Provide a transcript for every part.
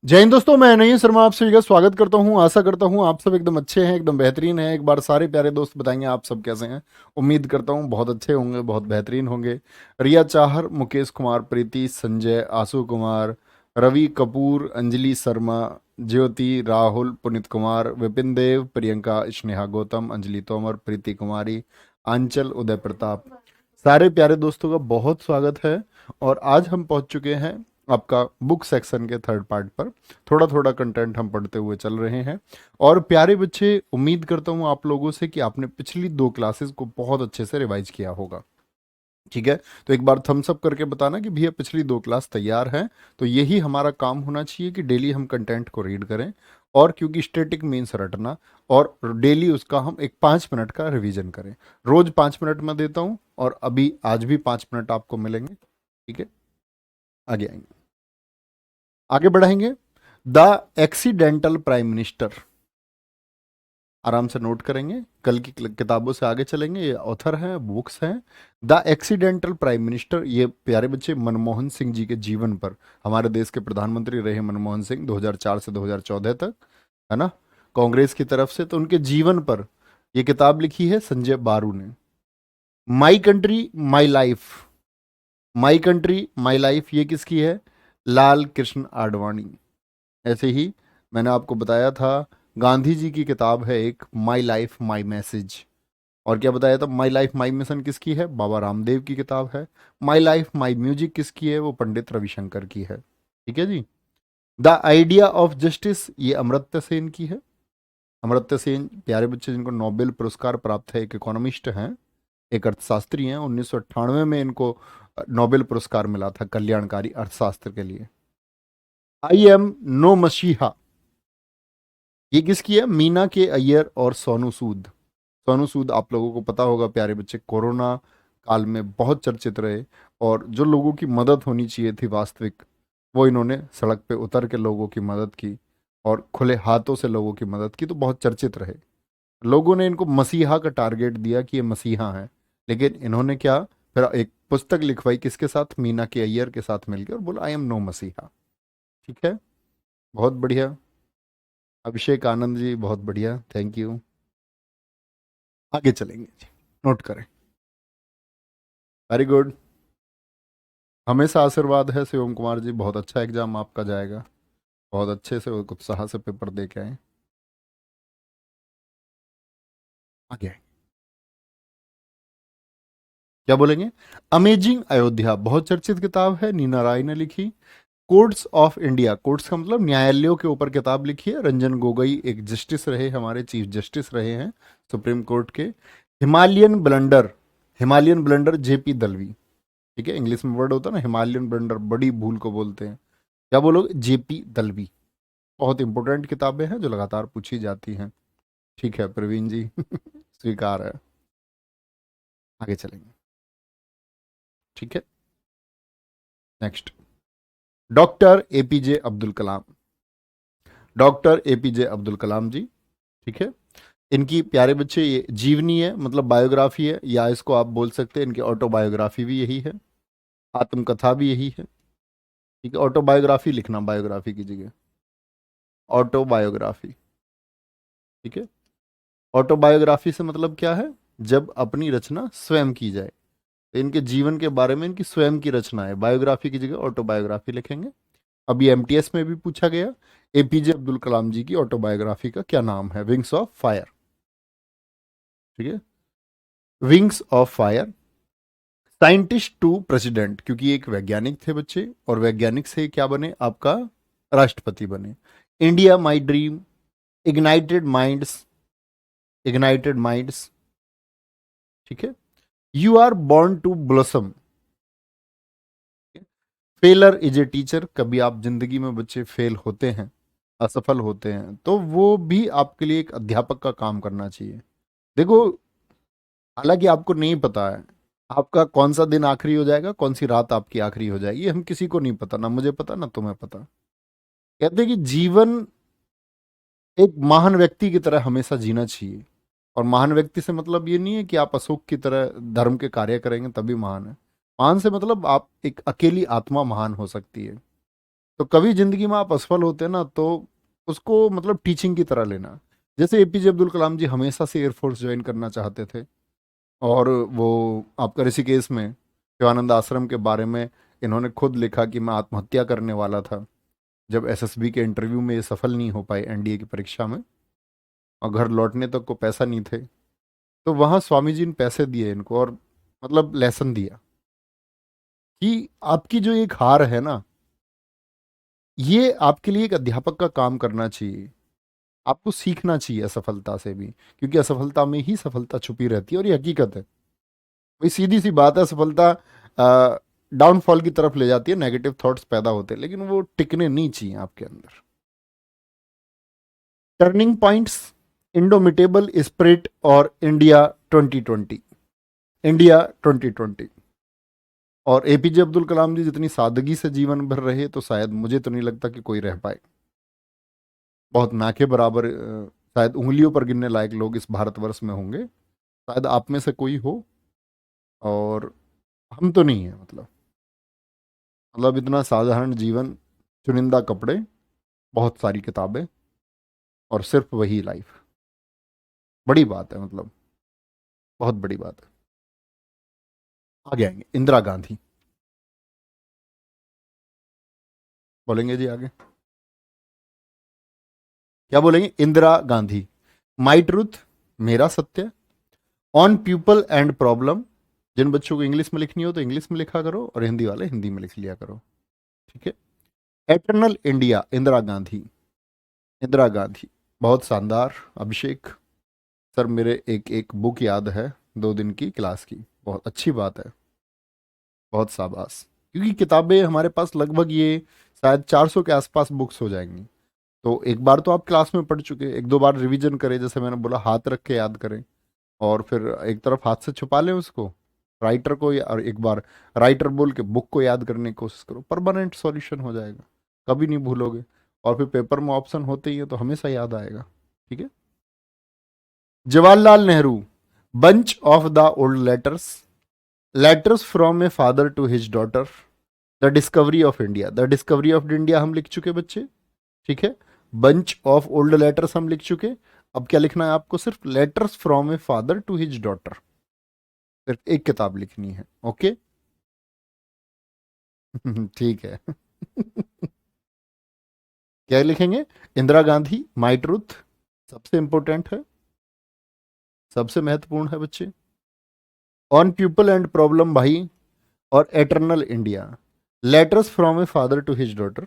जय हिंद दोस्तों, मैं नहीं शर्मा आप सभी का स्वागत करता हूं। आशा करता हूं आप सब एकदम अच्छे हैं, एकदम बेहतरीन हैं। एक बार सारे प्यारे दोस्त बताएंगे आप सब कैसे हैं। उम्मीद करता हूं बहुत अच्छे होंगे, बहुत बेहतरीन होंगे। रिया चाहर, मुकेश कुमार, प्रीति, संजय, आशु कुमार, रवि कपूर, अंजलि शर्मा, ज्योति, राहुल, पुनीत कुमार, विपिन देव, प्रियंका, स्नेहा गौतम, अंजलि तोमर, प्रीति कुमारी, आंचल, उदय प्रताप, सारे प्यारे दोस्तों का बहुत स्वागत है। और आज हम पहुंच चुके हैं आपका बुक सेक्शन के थर्ड पार्ट पर। थोड़ा थोड़ा कंटेंट हम पढ़ते हुए चल रहे हैं। और प्यारे बच्चे, उम्मीद करता हूँ आप लोगों से कि आपने पिछली 2 क्लासेस को बहुत अच्छे से रिवाइज किया होगा। ठीक है, तो एक बार थम्स अप करके बताना कि भैया पिछली 2 क्लास तैयार है। तो यही हमारा काम होना चाहिए कि डेली हम कंटेंट को रीड करें। और क्योंकि स्टैटिक मीन्स रटना, और डेली उसका हम एक 5 मिनट का रिवीजन करें। रोज 5 मिनट में देता हूँ, और अभी आज भी 5 मिनट आपको मिलेंगे। ठीक है, आगे आएंगे, आगे बढ़ाएंगे। द एक्सीडेंटल प्राइम मिनिस्टर, आराम से नोट करेंगे, कल की किताबों से आगे चलेंगे। ये ऑथर हैं, बुक्स हैं। द एक्सीडेंटल प्राइम मिनिस्टर, ये प्यारे बच्चे मनमोहन सिंह जी के जीवन पर, हमारे देश के प्रधानमंत्री रहे मनमोहन सिंह 2004 से 2014 तक, है ना, कांग्रेस की तरफ से। तो उनके जीवन पर ये किताब लिखी है संजय बारू ने। My country my life, my country my life ये किसकी है? लाल कृष्ण आडवाणी। ऐसे ही मैंने आपको बताया था, गांधी जी की किताब है एक, माई लाइफ माई मैसेज। और क्या बताया था, माई लाइफ माई मिशन किसकी है? बाबा रामदेव की किताब है। माई लाइफ माई म्यूजिक किसकी है? वो पंडित रविशंकर की है। ठीक है जी। द आइडिया ऑफ जस्टिस, ये अमर्त्य सेन की है। अमर्त्य सेन, प्यारे बच्चे, जिनको नोबेल पुरस्कार प्राप्त है, एक इकोनॉमिस्ट हैं, एक अर्थशास्त्री हैं। 1998 में इनको नोबेल पुरस्कार मिला था कल्याणकारी अर्थशास्त्र के लिए। आई एम नो मसीहा, ये किसकी है? मीना के अय्यर और सोनू सूद। सोनू सूद आप लोगों को पता होगा प्यारे बच्चे, कोरोना काल में बहुत चर्चित रहे। और जो लोगों की मदद होनी चाहिए थी वास्तविक, वो इन्होंने सड़क पे उतर के लोगों की मदद की, और खुले हाथों से लोगों की मदद की, तो बहुत चर्चित रहे। लोगों ने इनको मसीहा का टारगेट दिया कि ये मसीहा हैं। लेकिन इन्होंने क्या, फिर एक पुस्तक लिखवाई किसके साथ? मीना के अय्यर के साथ मिलकर, और बोला आई एम नो मसीहा। ठीक है, बहुत बढ़िया। अभिषेक आनंद जी, बहुत बढ़िया, थैंक यू। आगे चलेंगे जी, नोट करें। वेरी गुड, हमेशा आशीर्वाद है शिवम कुमार जी, बहुत अच्छा एग्जाम आपका जाएगा। बहुत अच्छे से और उत्साह से पेपर दे के आए। आगे आए। क्या बोलेंगे? अमेजिंग अयोध्या, बहुत चर्चित किताब है, नीना राय ने लिखी। कोर्ट्स ऑफ इंडिया, कोर्ट्स का मतलब न्यायालयों के ऊपर किताब लिखी है। रंजन गोगोई एक जस्टिस रहे, हमारे चीफ जस्टिस रहे हैं सुप्रीम कोर्ट के। Himalayan blunder, Himalayan blunder JP Dalvi. ठीक है, इंग्लिश में वर्ड होता है ना हिमालयन ब्लंडर, बड़ी भूल को बोलते हैं। क्या बोलोगे? जेपी दलवी। बहुत इंपॉर्टेंट किताबें हैं जो लगातार पूछी जाती हैं। ठीक है प्रवीण जी स्वीकार है। आगे चलेंगे। ठीक है, next, doctor APJ Abdul Kalam. Doctor APJ Abdul Kalam जी, ठीक है। इनकी प्यारे बच्चे ये जीवनी है, मतलब बायोग्राफी है, या इसको आप बोल सकते हैं इनकी ऑटोबायोग्राफी भी यही है, आत्मकथा भी यही है। ठीक है, ऑटोबायोग्राफी लिखना बायोग्राफी की जगह, ऑटोबायोग्राफी। ठीक है, ऑटोबायोग्राफी से मतलब क्या है? जब अपनी रचना स्वयं की जाए, तो इनके जीवन के बारे में इनकी स्वयं की रचना है, बायोग्राफी की जगह ऑटोबायोग्राफी लिखेंगे। अभी एमटीएस में भी पूछा गया, एपीजे अब्दुल कलाम जी की ऑटोबायोग्राफी का क्या नाम है? Wings of fire. ठीक है, wings of fire. Scientist to president, क्योंकि एक वैज्ञानिक थे बच्चे, और वैज्ञानिक से क्या बने? आपका राष्ट्रपति बने। India my dream, ignited minds, ignited minds. ठीक है, you are born to blossom. Failure is a teacher, कभी आप जिंदगी में बच्चे फेल होते हैं, असफल होते हैं, तो वो भी आपके लिए एक अध्यापक का काम करना चाहिए। देखो, हालांकि आपको नहीं पता है आपका कौन सा दिन आखिरी हो जाएगा, कौन सी रात आपकी आखिरी हो जाएगी, ये हम किसी को नहीं पता, ना मुझे पता ना तुम्हें पता। कहते हैं कि जीवन एक महान व्यक्ति की तरह हमेशा जीना चाहिए। और महान व्यक्ति से मतलब ये नहीं है कि आप अशोक की तरह धर्म के कार्य करेंगे तभी महान है। महान से मतलब आप एक अकेली आत्मा महान हो सकती है। तो कभी जिंदगी में आप असफल होते हैं ना, तो उसको मतलब टीचिंग की तरह लेना। जैसे एपीजे अब्दुल कलाम जी हमेशा से एयरफोर्स ज्वाइन करना चाहते थे, और वो आपका ऋषिकेश में शिवानंद आश्रम के बारे में इन्होंने खुद लिखा कि मैं आत्महत्या करने वाला था जब एसएसबी के इंटरव्यू में ये सफल नहीं हो पाए एनडीए की परीक्षा में, और घर लौटने तक को पैसा नहीं थे। तो वहां स्वामी जी ने पैसे दिए इनको, और मतलब लेसन दिया कि आपकी जो एक हार है ना, ये आपके लिए एक अध्यापक का काम करना चाहिए। आपको सीखना चाहिए असफलता से भी, क्योंकि असफलता में ही सफलता छुपी रहती है, और ये हकीकत है। वही सीधी सी बात है, सफलता डाउनफॉल की तरफ ले जाती है, नेगेटिव थॉट्स पैदा होते हैं, लेकिन वो टिकने नहीं चाहिए आपके अंदर। टर्निंग पॉइंट्स, इंडोमिटेबल स्पिरिट और इंडिया 2020। इंडिया 2020। और एपीजे अब्दुल कलाम जी जितनी सादगी से जीवन भर रहे, तो शायद मुझे तो नहीं लगता कि कोई रह पाए। बहुत ना के बराबर, शायद उंगलियों पर गिनने लायक लोग इस भारतवर्ष में होंगे, शायद आप में से कोई हो, और हम तो नहीं है। मतलब इतना साधारण जीवन, चुनिंदा कपड़े, बहुत सारी किताबें, और सिर्फ वही लाइफ। बड़ी बात है, मतलब बहुत बड़ी बात है। आगे आएंगे इंदिरा गांधी, बोलेंगे जी आगे, क्या बोलेंगे? इंदिरा गांधी। माई ट्रूथ, मेरा सत्य। ऑन पीपल एंड प्रॉब्लम, जिन बच्चों को इंग्लिश में लिखनी हो तो इंग्लिश में लिखा करो, और हिंदी वाले हिंदी में लिख लिया करो, ठीक है। Eternal India, Indira Gandhi. इंदिरा गांधी, बहुत शानदार। अभिषेक सर, मेरे एक एक बुक याद है 2 दिन की क्लास की, बहुत अच्छी बात है, बहुत शाबाश। क्योंकि किताबें हमारे पास लगभग ये शायद 400 के आसपास बुक्स हो जाएंगी। तो एक बार तो आप क्लास में पढ़ चुके, 1-2 बार रिवीजन करें, जैसे मैंने बोला हाथ रख के याद करें, और फिर एक तरफ हाथ से छुपा लें उसको, राइटर को, और एक बार राइटर बोल के बुक को याद करने की कोशिश करो, परमानेंट सॉल्यूशन हो जाएगा, कभी नहीं भूलोगे। और फिर पेपर में ऑप्शन होते ही है तो हमेशा याद आएगा, ठीक है। Jawaharlal Nehru, bunch of the old letters, letters from a father to his daughter, the discovery of India. The discovery of India हम लिख चुके बच्चे, ठीक है। बंच ऑफ ओल्ड लेटर्स हम लिख चुके। अब क्या लिखना है आपको? सिर्फ letters from a father to his daughter, सिर्फ एक किताब लिखनी है, ओके। ठीक है। क्या लिखेंगे? इंदिरा गांधी, माई ट्रूथ सबसे इंपॉर्टेंट है, सबसे महत्वपूर्ण है बच्चे। ऑन पीपल एंड प्रॉब्लम भाई, और eternal India, letters from a father to his daughter.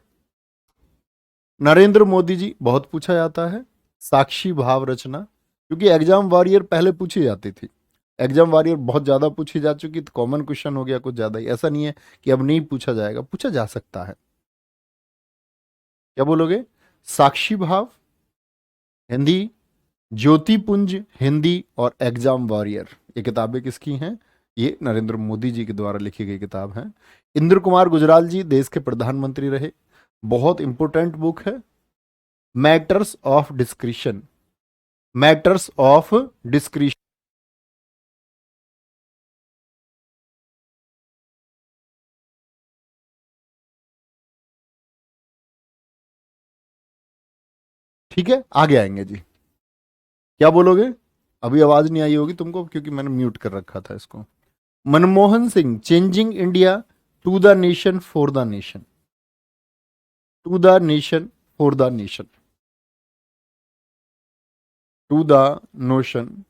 Narendra Modi ji, बहुत पूछा जाता है, साक्षी भाव रचना, क्योंकि एग्जाम वॉरियर पहले पूछी जाती थी, एग्जाम वॉरियर बहुत ज्यादा पूछी जा चुकी, तो कॉमन क्वेश्चन हो गया कुछ ज्यादा ही। ऐसा नहीं है कि अब नहीं पूछा जाएगा, पूछा जा सकता है। क्या बोलोगे? साक्षी भाव हिंदी, ज्योतिपुंज हिंदी, और एग्जाम वॉरियर, ये किताबें किसकी हैं? ये नरेंद्र मोदी जी के द्वारा लिखी गई किताब है। इंद्र कुमार गुजराल जी देश के प्रधानमंत्री रहे, बहुत इंपॉर्टेंट बुक है, matters of discretion. Matters of discretion, ठीक है। आगे आएंगे जी, क्या बोलोगे? अभी आवाज नहीं आई होगी तुमको, क्योंकि मैंने म्यूट कर रखा था इसको। Manmohan Singh, changing India to the nation for the nation, to the nation for the nation, to the notion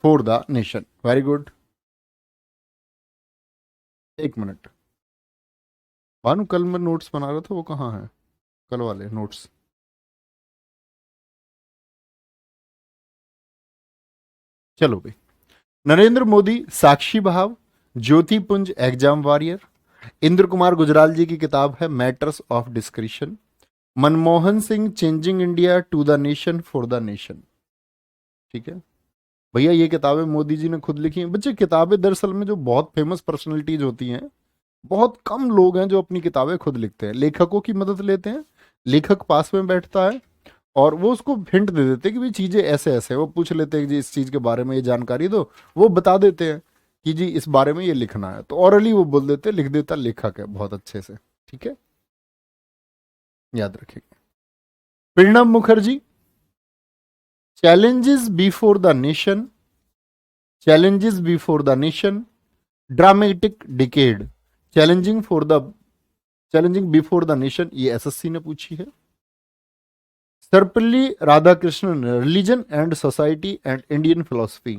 for the nation, very good. 1 minute, Bhanu कल मैं नोट्स बना रहा था, वो कहाँ है? कल वाले नोट्स, चलो भाई। नरेंद्र मोदी, साक्षी भाव, ज्योति पुंज एग्जाम वॉरियर। इंद्र कुमार गुजराल जी की किताब है matters of discretion. Manmohan Singh, changing India to the nation for the nation, ठीक है भैया। ये किताबें मोदी जी ने खुद लिखी हैं बच्चे। किताबें दरअसल में जो बहुत फेमस पर्सनैलिटीज होती हैं, बहुत कम लोग हैं जो अपनी किताबें खुद लिखते हैं, लेखकों की मदद लेते हैं। लेखक पास में बैठता है, और वो उसको हिंट दे देते हैं कि भाई चीजें ऐसे ऐसे, वो पूछ लेते हैं कि जी इस चीज के बारे में ये जानकारी दो, वो बता देते हैं कि जी इस बारे में ये लिखना है, तो ऑरली वो बोल देते हैं, लिख देता लेखक है बहुत अच्छे से, ठीक है। याद रखेंगे। Pranab Mukherjee, challenges before the nation, challenges before the nation, dramatic decade, challenging for the challenging before the nation, ये एसएससी ने पूछी है। Sarvepalli Radhakrishnan, religion and society and Indian philosophy,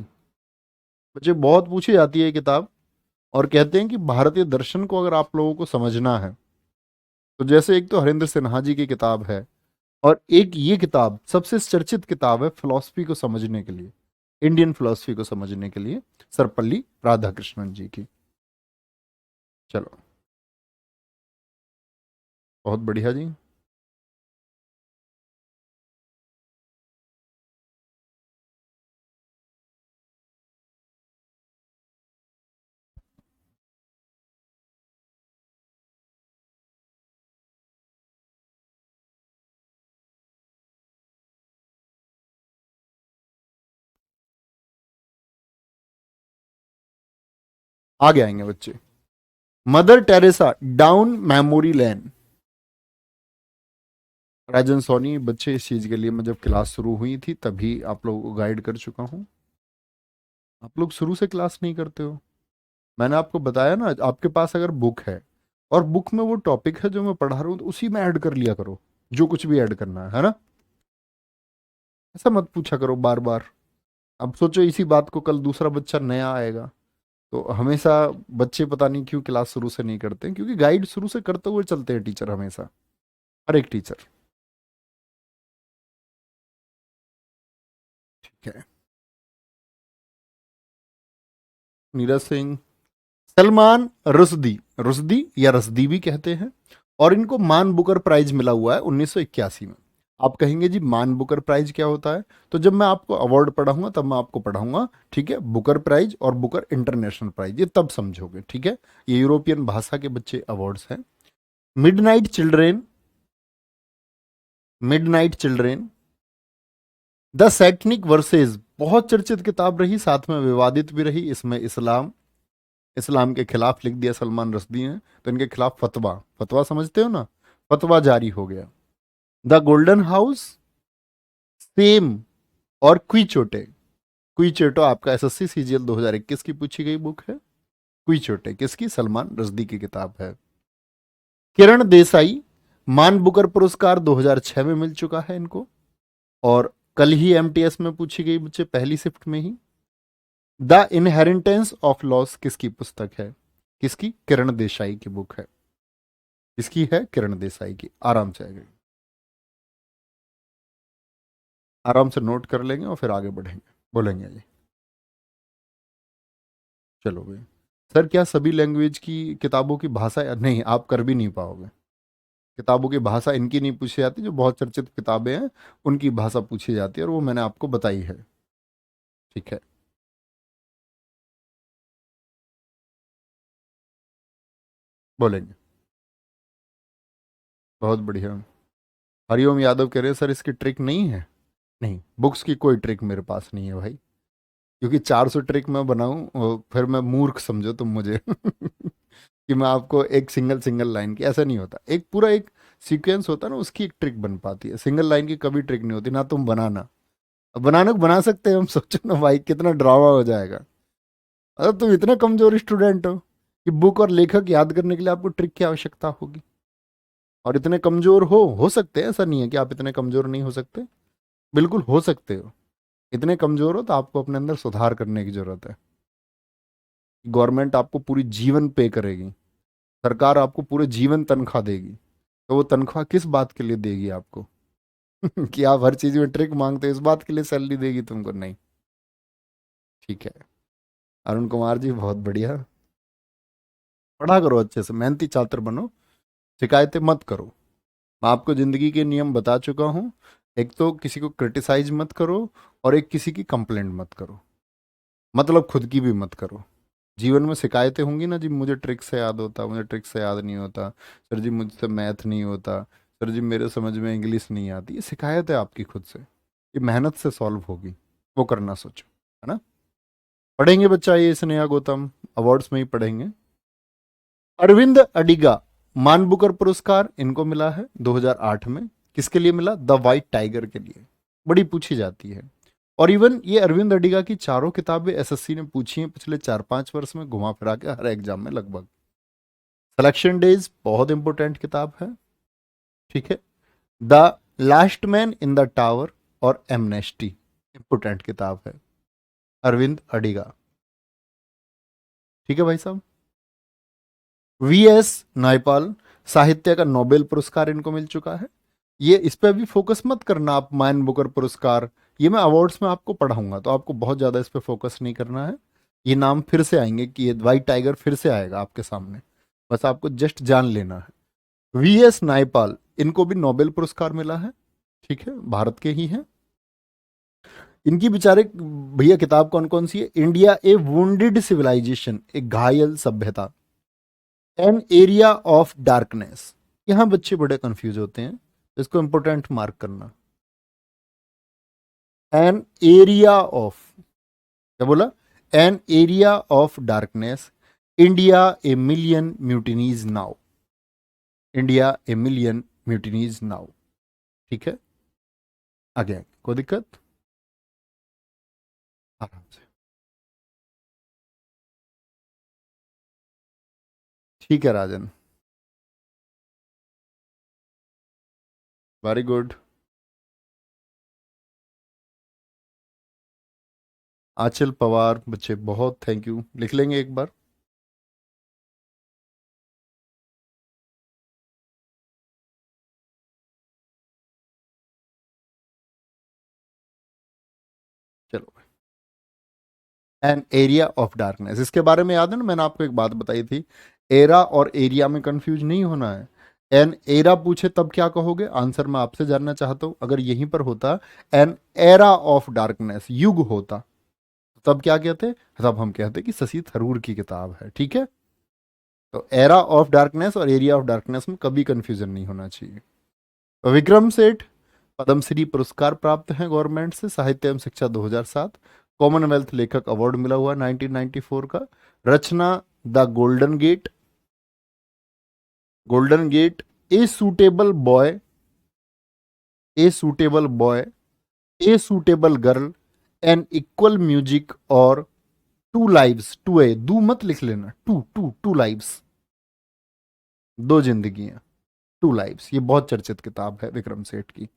बच्चे बहुत पूछी जाती है ये किताब, और कहते हैं कि भारतीय दर्शन को अगर आप लोगों को समझना है तो जैसे एक तो हरिंद्र सिन्हा जी की किताब है, और एक ये किताब सबसे चर्चित किताब है फिलॉसफी को समझने के लिए, इंडियन फिलॉसफी को समझने के लिए, सर्वपल्ली राधाकृष्णन जी की। चलो, बहुत बढ़िया जी। आगे आएंगे बच्चे। Mother Teresa, down memory lane. Rajan Soni, बच्चे इस चीज के लिए मैं जब क्लास शुरू हुई थी तभी आप लोगों को गाइड कर चुका हूं। आप लोग शुरू से क्लास नहीं करते हो। मैंने आपको बताया ना, आपके पास अगर बुक है और बुक में वो टॉपिक है जो मैं पढ़ा रहा हूँ तो उसी में ऐड कर लिया करो, जो कुछ भी ऐड करना है ना। ऐसा मत पूछा करो बार बार। अब सोचो इसी बात को कल दूसरा बच्चा नया आएगा, तो हमेशा बच्चे पता नहीं क्यों क्लास शुरू से नहीं करते हैं, क्योंकि गाइड शुरू से करते हुए चलते हैं टीचर हमेशा, हर एक टीचर। ठीक है। नीरज सिंह, सलमान रुश्दी, रुश्दी या रश्दी भी कहते हैं, और इनको मान बुकर प्राइज मिला हुआ है 1981 में। आप कहेंगे जी मान बुकर प्राइज क्या होता है, तो जब मैं आपको अवार्ड पढ़ाऊंगा तब मैं आपको पढ़ाऊंगा, ठीक है। बुकर प्राइज और बुकर इंटरनेशनल प्राइज ये तब समझोगे, ठीक है। ये यूरोपियन भाषा के बच्चे अवार्ड्स हैं। Midnight children, midnight children, the Satanic versus, बहुत चर्चित किताब रही, साथ में विवादित भी रही। इसमें इस्लाम, इस्लाम के खिलाफ लिख दिया सलमान रश्दी ने, तो इनके खिलाफ फतवा, फतवा समझते हो ना, फतवा जारी हो गया। द गोल्डन हाउस, सेम, और क्विचोटे। क्विचोटो आपका एसएससी सीजीएल 2021 की पूछी गई बुक है। क्विचोटे किसकी, सलमान रश्दी की किताब है। किरण देसाई, मान बुकर पुरस्कार 2006 में मिल चुका है इनको, और कल ही एमटीएस में पूछी गई बच्चे, पहली शिफ्ट में ही। द इनहेरिटेंस ऑफ लॉस किसकी पुस्तक है, किसकी, किरण देसाई की बुक है। किसकी है, किरण देसाई की। आराम से आएगी, आराम से नोट कर लेंगे और फिर आगे बढ़ेंगे, बोलेंगे जी। चलो भाई। सर क्या सभी लैंग्वेज की किताबों की भाषा, नहीं आप कर भी नहीं पाओगे। किताबों की भाषा इनकी नहीं पूछी जाती, जो बहुत चर्चित किताबें हैं उनकी भाषा पूछी जाती है, और वो मैंने आपको बताई है, ठीक है। बोलेंगे, बहुत बढ़िया। हरिओम यादव कह रहे हैं सर इसकी ट्रिक नहीं है। नहीं, बुक्स की कोई ट्रिक मेरे पास नहीं है भाई, क्योंकि 400 ट्रिक मैं बनाऊं और फिर मैं मूर्ख समझो तुम मुझे कि मैं आपको एक सिंगल सिंगल लाइन की, ऐसा नहीं होता। एक पूरा एक सीक्वेंस होता है ना, उसकी एक ट्रिक बन पाती है, सिंगल लाइन की कभी ट्रिक नहीं होती ना। तुम बनाना, अब बनाने को बना सकते हैं हम, सोचो ना भाई कितना ड्रामा हो जाएगा। अगर तुम इतने कमजोर स्टूडेंट हो कि बुक और लेखक याद करने के लिए आपको ट्रिक की आवश्यकता होगी, और इतने कमजोर हो सकते हैं, ऐसा नहीं है कि आप इतने कमजोर नहीं हो सकते, बिल्कुल हो सकते हो। इतने कमजोर हो तो आपको अपने अंदर सुधार करने की जरूरत है। गवर्नमेंट आपको पूरी जीवन पे करेगी, सरकार आपको पूरे जीवन तनख्वाह देगी, तो वो तनख्वाह किस बात के लिए देगी आपको कि आप हर चीज में ट्रिक मांगते हो, इस बात के लिए सैलरी देगी तुमको, नहीं। ठीक है। अरुण कुमार जी बहुत बढ़िया। पढ़ा करो अच्छे से, मेहनती छात्र बनो, शिकायतें मत करो। मैं आपको जिंदगी के नियम बता चुका हूँ। एक तो किसी को क्रिटिसाइज मत करो, और एक किसी की कंप्लेंट मत करो, मतलब खुद की भी मत करो। जीवन में शिकायतें होंगी ना जी, मुझे ट्रिक से याद होता, मुझे ट्रिक से याद नहीं होता, सर जी मुझसे मैथ नहीं होता, सर जी मेरे समझ में इंग्लिश नहीं आती, ये शिकायत है आपकी खुद से, ये मेहनत से सॉल्व होगी, वो करना सोचो, है ना। पढ़ेंगे बच्चा ये स्नेहा गौतम, अवार्ड्स में ही पढ़ेंगे। अरविंद अडिगा, मान बुकर पुरस्कार इनको मिला है 2008 में। किसके लिए मिला? द वाइट टाइगर के लिए। बड़ी पूछी जाती है। और इवन ये अरविंद अडिगा की चारों किताबें एसएससी ने पूछी हैं पिछले 4-5 वर्ष में, घुमा फिरा के हर एग्जाम में लगभग। सिलेक्शन डेज बहुत इंपॉर्टेंट किताब है, ठीक है। The last man in the tower और एमनेस्टी इंपॉर्टेंट किताब है, अरविंद अडिगा, ठीक है भाई साहब। वीएस नायपाल, साहित्य का नोबेल पुरस्कार इनको मिल चुका है। ये इस पे अभी फोकस मत करना आप, मैन बुकर पुरस्कार ये मैं अवार्ड्स में आपको पढ़ाऊंगा, तो आपको बहुत ज्यादा इस पे फोकस नहीं करना है। ये नाम फिर से आएंगे कि ये व्हाइट टाइगर फिर से आएगा आपके सामने, बस आपको जस्ट जान लेना है। वीएस नायपाल इनको भी नोबेल पुरस्कार मिला है, ठीक है, भारत के ही हैं। इनकी बेचारे भैया किताब कौन कौन सी है? इंडिया ए वुंडेड सिविलाइजेशन, एक घायल सभ्यता। एन एरिया ऑफ डार्कनेस, यहां बच्चे बड़े कंफ्यूज होते हैं, इसको इंपोर्टेंट मार्क करना। एन एरिया ऑफ, क्या बोला? An area of darkness, India a million mutinies now, India a million mutinies now, ठीक है। आगे कोई दिक्कत? आराम से, ठीक है राजन, वेरी गुड। आंचल पवार बच्चे बहुत थैंक यू, लिख लेंगे एक बार। चलो, एन एरिया ऑफ डार्कनेस, इसके बारे में याद है ना, मैंने आपको एक बात बताई थी, एरा और एरिया में कंफ्यूज नहीं होना है। एन एरा पूछे तब क्या कहोगे? आंसर मैं आपसे जानना चाहता हूं। अगर यहीं पर होता एन एरा ऑफ डार्कनेस, युग होता, तब क्या कहते? तब हम कहते कि शशि थरूर की किताब है, ठीक है। तो एरा ऑफ डार्कनेस और एरिया ऑफ डार्कनेस में कभी कंफ्यूजन नहीं होना चाहिए। तो विक्रम सेठ पद्मश्री पुरस्कार प्राप्त हैं गवर्नमेंट से, साहित्य एवं शिक्षा 2007। कॉमनवेल्थ लेखक अवार्ड मिला हुआ 1994 का। रचना the golden gate, golden gate, a suitable boy, a suitable boy, a suitable girl, an equal music और टू लाइव्स, टू ए दू मत लिख लेना, टू टू टू लाइव्स, दो जिंदगियां, टू लाइव्स। ये बहुत चर्चित किताब है विक्रम सेठ की,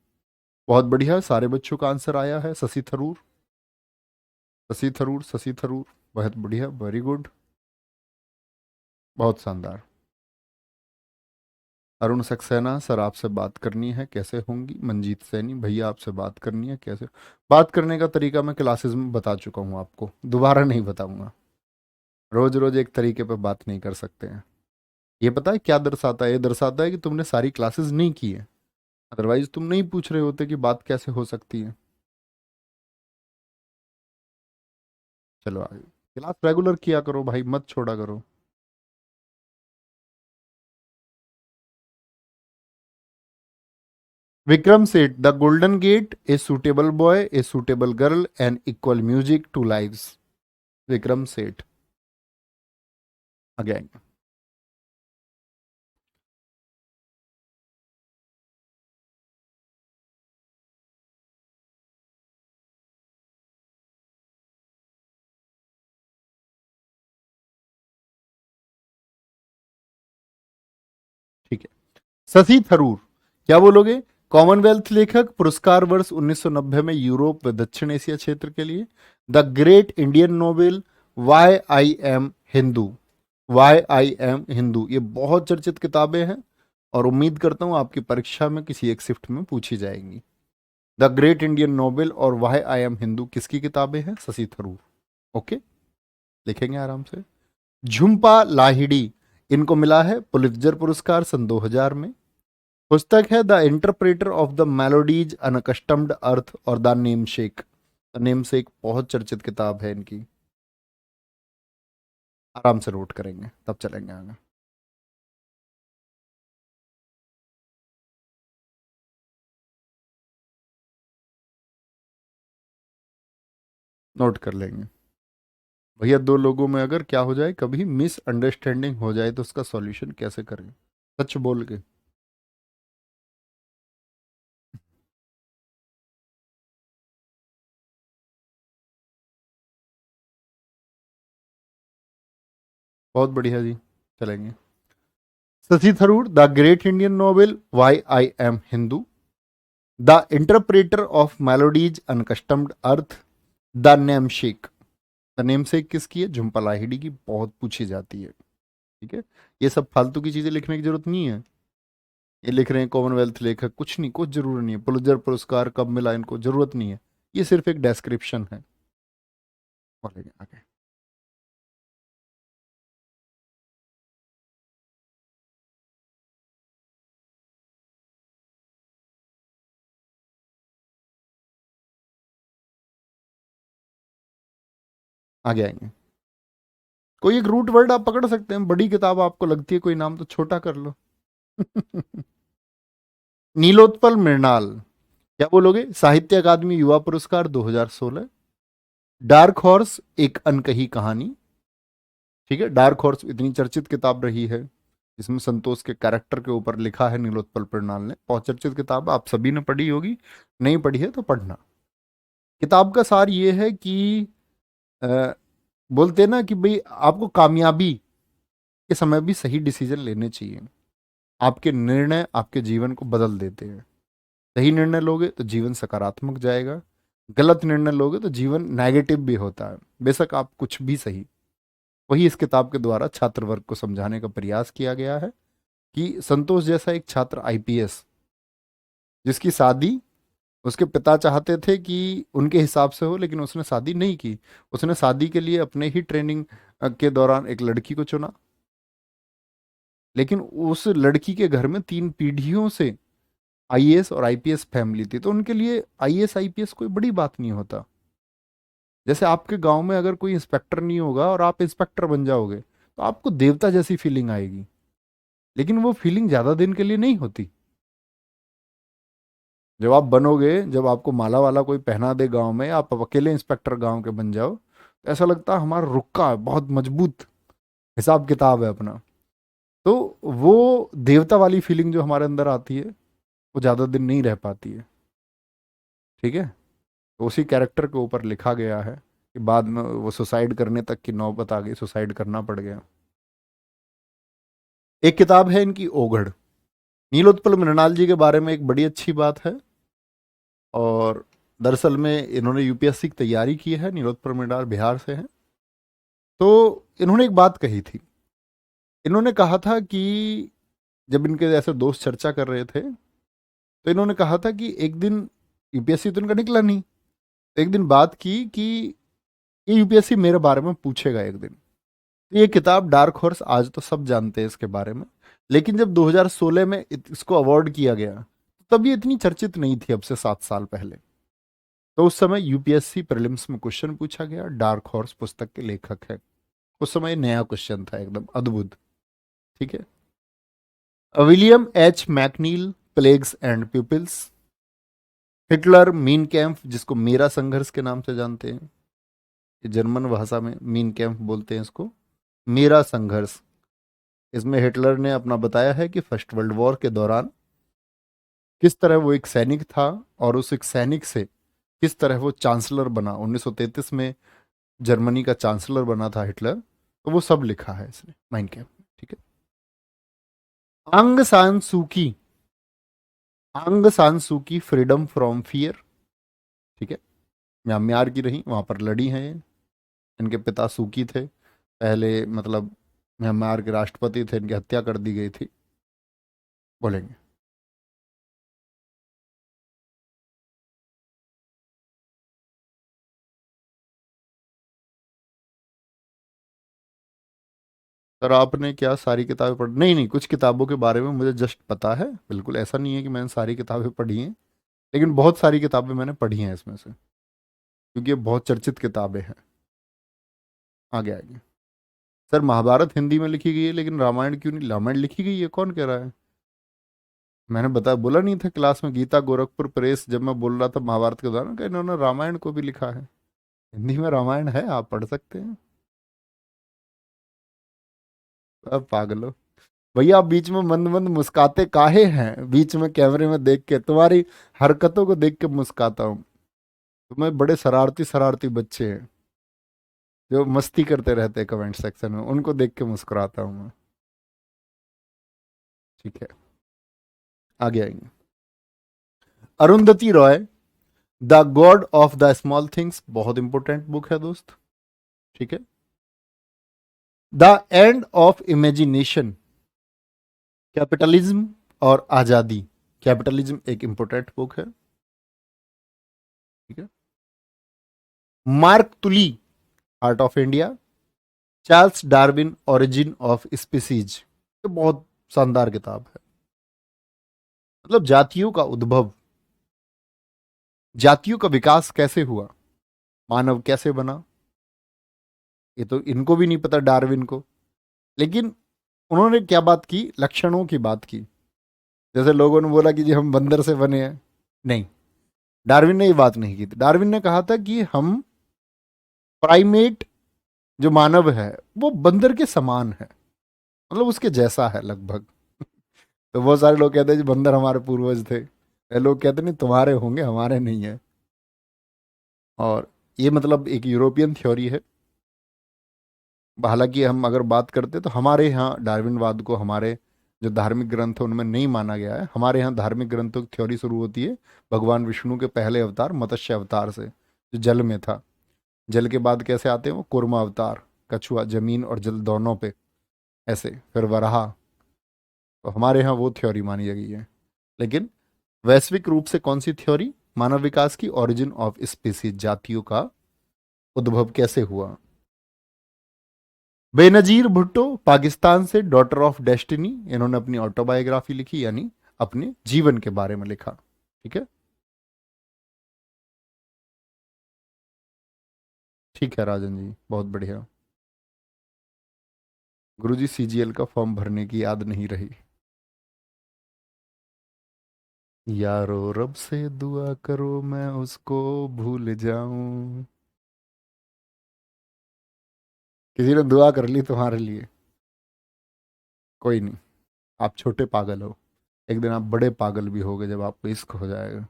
बहुत बढ़िया। सारे बच्चों का आंसर आया है शशि थरूर, शशि थरूर, शशि थरूर, बहुत बढ़िया, वेरी गुड, बहुत शानदार। अरुण सक्सेना सर आपसे बात करनी है, कैसे होंगी? मंजीत सैनी भैया आपसे बात करनी है, कैसे? बात करने का तरीका मैं क्लासेस में बता चुका हूँ आपको, दोबारा नहीं बताऊंगा। रोज रोज एक तरीके पर बात नहीं कर सकते हैं। ये पता है क्या दर्शाता है? ये दर्शाता है कि तुमने सारी क्लासेस नहीं की है, अदरवाइज तुम नहीं पूछ रहे होते कि बात कैसे हो सकती है। चलो आगे, क्लास रेगुलर किया करो भाई, मत छोड़ा करो। Vikram Seth the golden gate, a suitable boy, a suitable girl and equal music, two lives, Vikram Seth. Again, ठीक है। शशि थरूर, क्या बोलोगे? कॉमनवेल्थ लेखक, पुरस्कार वर्ष 1990 में यूरोप व दक्षिण एशिया क्षेत्र के लिए। The great Indian novel, why I am Hindu, why I am Hindu, ये बहुत चर्चित किताबें हैं और उम्मीद करता हूं आपकी परीक्षा में किसी एक शिफ्ट में पूछी जाएंगी। द ग्रेट इंडियन नोवेल और वाई आई एम हिंदू किसकी किताबें हैं? शशि थरूर, ओके, लिखेंगे आराम से। झुम्पा लाहिड़ी, इनको मिला है पुलित्जर पुरस्कार सन 2000 में। पुस्तक है the interpreter of the melodies unaccustomed earth और the namesake, the namesake बहुत चर्चित किताब है इनकी, आराम से नोट करेंगे तब चलेंगे आगे। नोट कर लेंगे भैया। दो लोगों में अगर क्या हो जाए, कभी मिसअंडरस्टैंडिंग हो जाए तो उसका सॉल्यूशन कैसे करें? सच बोल के। बहुत बढ़िया जी, चलेंगे। Shashi Tharoor, the great Indian novel why I am Hindu, the interpreter of melodies unaccustomed earth, the namesake. The namesake किसकी है? झुम्पा लाहिड़ी की, बहुत पूछी जाती है। ठीक है, ये सब फालतू की चीजें लिखने की जरूरत नहीं है। ये लिख रहे हैं कॉमनवेल्थ लेखक, कुछ नहीं, कुछ जरूरत नहीं है। पुलित्जर पुरस्कार कब मिला इनको, जरूरत नहीं है। ये सिर्फ एक डेस्क्रिप्शन है। बोलेंगे आगे। आगे आएंगे। कोई एक रूट वर्ड आप पकड़ सकते हैं, बड़ी किताब आपको लगती है, कोई नाम तो छोटा कर लो। नीलोत्पल मृणाल। क्या बोलोगे? साहित्य अकादमी युवा पुरस्कार 2016। डार्क हॉर्स, एक अनकही कहानी। ठीक है, डार्क हॉर्स इतनी चर्चित किताब रही है, जिसमें संतोष के कैरेक्टर के ऊपर लिखा है नीलोत्पल मृणाल ने। बहुत चर्चित किताब, आप सभी ने पढ़ी होगी, नहीं पढ़ी है तो पढ़ना। किताब का सार ये है कि अ, बोलते हैं ना कि भाई आपको कामयाबी के समय भी सही डिसीजन लेने चाहिए। आपके निर्णय आपके जीवन को बदल देते हैं। सही निर्णय लोगे तो जीवन सकारात्मक जाएगा, गलत निर्णय लोगे तो जीवन नेगेटिव भी होता है, बेशक आप कुछ भी सही। वही इस किताब के द्वारा छात्र वर्ग को समझाने का प्रयास किया गया है कि संतोष जैसा एक छात्र आईपीएस, जिसकी शादी उसके पिता चाहते थे कि उनके हिसाब से हो, लेकिन उसने शादी नहीं की। उसने शादी के लिए अपने ही ट्रेनिंग के दौरान एक लड़की को चुना, लेकिन उस लड़की के घर में 3 पीढ़ियों से आईएएस और आईपीएस फैमिली थी, तो उनके लिए आईएएस आईपीएस कोई बड़ी बात नहीं होता। जैसे आपके गांव में अगर कोई इंस्पेक्टर नहीं होगा और आप इंस्पेक्टर बन जाओगे, तो आपको देवता जैसी फीलिंग आएगी, लेकिन वो फीलिंग ज्यादा दिन के लिए नहीं होती। जब आप बनोगे, जब आपको माला वाला कोई पहना दे गांव में, आप अब अकेले इंस्पेक्टर गांव के बन जाओ, तो ऐसा लगता है हमारा रुक्का है, बहुत मजबूत हिसाब किताब है अपना। तो वो देवता वाली फीलिंग जो हमारे अंदर आती है, वो ज्यादा दिन नहीं रह पाती है। ठीक है, तो उसी कैरेक्टर के ऊपर लिखा गया है कि बाद में वो सुसाइड करने तक की नौबत आ गई, सुसाइड करना पड़ गया। एक किताब है इनकी, ओघड़। नीलोत्पल मृणाल जी के बारे में एक बड़ी अच्छी बात है, और दरअसल में इन्होंने यूपीएससी की तैयारी की है। नीलोत्पल मृणाल बिहार से हैं। तो इन्होंने एक बात कही थी। इन्होंने कहा था कि जब इनके जैसे दोस्त चर्चा कर रहे थे, तो इन्होंने कहा था कि एक दिन, यूपीएससी तो इनका निकला नहीं, तो एक दिन बात की कि ये यूपीएससी मेरे बारे में पूछेगा एक दिन। तो ये किताब डार्क हॉर्स, आज तो सब जानते हैं इसके बारे में, लेकिन जब 2016 में इसको अवार्ड किया गया, तब ये इतनी चर्चित नहीं थी, अब से 7 साल पहले। तो उस समय यूपीएससी प्रीलिम्स में क्वेश्चन पूछा गया, डार्क हॉर्स पुस्तक के लेखक है। उस समय नया क्वेश्चन था, एकदम अद्भुत। ठीक है। William H McNeill, plagues and peoples. Hitler, Mein Kampf, जिसको मेरा संघर्ष के नाम से जानते हैं, ये जर्मन भाषा में मीन कैम्प बोलते हैं इसको, मेरा संघर्ष। इसमें हिटलर ने अपना बताया है कि फर्स्ट वर्ल्ड वॉर के दौरान किस तरह वो एक सैनिक था, और उस एक सैनिक से किस तरह वो चांसलर बना। 1933 में जर्मनी का चांसलर बना था हिटलर। तो वो सब लिखा है इसने माइन कैम्प में। ठीक है। आंग सान सूकी, आंग सान सूकी, फ्रीडम फ्रॉम फियर। ठीक है, म्यांमार की रही, वहां पर लड़ी हैं ये। इनके पिता सूकी थे, पहले मतलब म्यांमार के राष्ट्रपति थे, इनकी हत्या कर दी गई थी। बोलेंगे। सर आपने क्या सारी किताबें पढ़? नहीं नहीं, कुछ किताबों के बारे में मुझे जस्ट पता है, बिल्कुल ऐसा नहीं है कि मैंने सारी किताबें पढ़ी हैं, लेकिन बहुत सारी किताबें मैंने पढ़ी हैं इसमें से, क्योंकि ये बहुत चर्चित किताबें हैं। आगे आगे। सर महाभारत हिंदी में लिखी गई है, लेकिन रामायण क्यों नहीं? रामायण लिखी गई है, कौन कह रहा है? मैंने बोला नहीं था क्लास में, गीता गोरखपुर प्रेस, जब मैं बोल रहा था महाभारत के दौरान, कि इन्होंने रामायण को भी लिखा है। हिंदी में रामायण है, आप पढ़ सकते हैं। अब पागल हो। भैया आप बीच में मंद मंद मुस्काते काहे हैं, बीच में कैमरे में देख के, तुम्हारी हरकतों को देख के मुस्काता हूँ। तुम्हें बड़े शरारती शरारती बच्चे हैं जो मस्ती करते रहते हैं कमेंट सेक्शन में, उनको देख के मुस्कुराता हूँ मैं। ठीक है, आगे आएंगे। Arundhati Roy, the God of the small things, बहुत इंपॉर्टेंट बुक है दोस्त। ठीक है। The end of imagination, capitalism और आजादी, कैपिटलिज्म एक इंपॉर्टेंट बुक है। ठीक है। Mark Tuli, heart of India. Charles Darwin, origin of species, ये बहुत शानदार किताब है। मतलब जातियों का उद्भव, जातियों का विकास कैसे हुआ, मानव कैसे बना, ये तो इनको भी नहीं पता डार्विन को। लेकिन उन्होंने क्या बात की, लक्षणों की बात की। जैसे लोगों ने बोला कि जी हम बंदर से बने हैं, नहीं, डार्विन ने ये बात नहीं की थी। डार्विन ने कहा था कि हम प्राइमेट, जो मानव है वो बंदर के समान है, मतलब उसके जैसा है लगभग। तो बहुत सारे लोग कहते हैं जी बंदर हमारे पूर्वज थे, ये लोग कहते नहीं तुम्हारे होंगे हमारे नहीं है। और ये मतलब एक यूरोपियन थ्योरी है। हालांकि हम अगर बात करते तो हमारे यहाँ डार्विनवाद को हमारे जो धार्मिक ग्रंथ है उनमें नहीं माना गया है। हमारे यहाँ धार्मिक ग्रंथों की थ्योरी शुरू होती है भगवान विष्णु के पहले अवतार मत्स्य अवतार से, जो जल में था। जल के बाद कैसे आते हैं वो, कूर्मा अवतार, कछुआ, जमीन और जल दोनों पे, ऐसे फिर वराह। तो हमारे यहाँ वो थ्योरी मानी गई है। लेकिन वैश्विक रूप से कौन सी थ्योरी, मानव विकास की, ओरिजिन ऑफ स्पीसीज, जातियों का उद्भव कैसे हुआ। बेनजीर भुट्टो, पाकिस्तान से, डॉटर ऑफ डेस्टिनी, इन्होंने अपनी ऑटोबायोग्राफी लिखी, यानी अपने जीवन के बारे में लिखा। ठीक है। ठीक है राजन जी, बहुत बढ़िया। गुरुजी सीजीएल का फॉर्म भरने की याद नहीं रही। यारो रब से दुआ करो मैं उसको भूल जाऊं। किसी ने दुआ कर ली तुम्हारे लिए, कोई नहीं, आप छोटे पागल हो, एक दिन आप बड़े पागल भी होगे जब आपको इश्क हो जाएगा।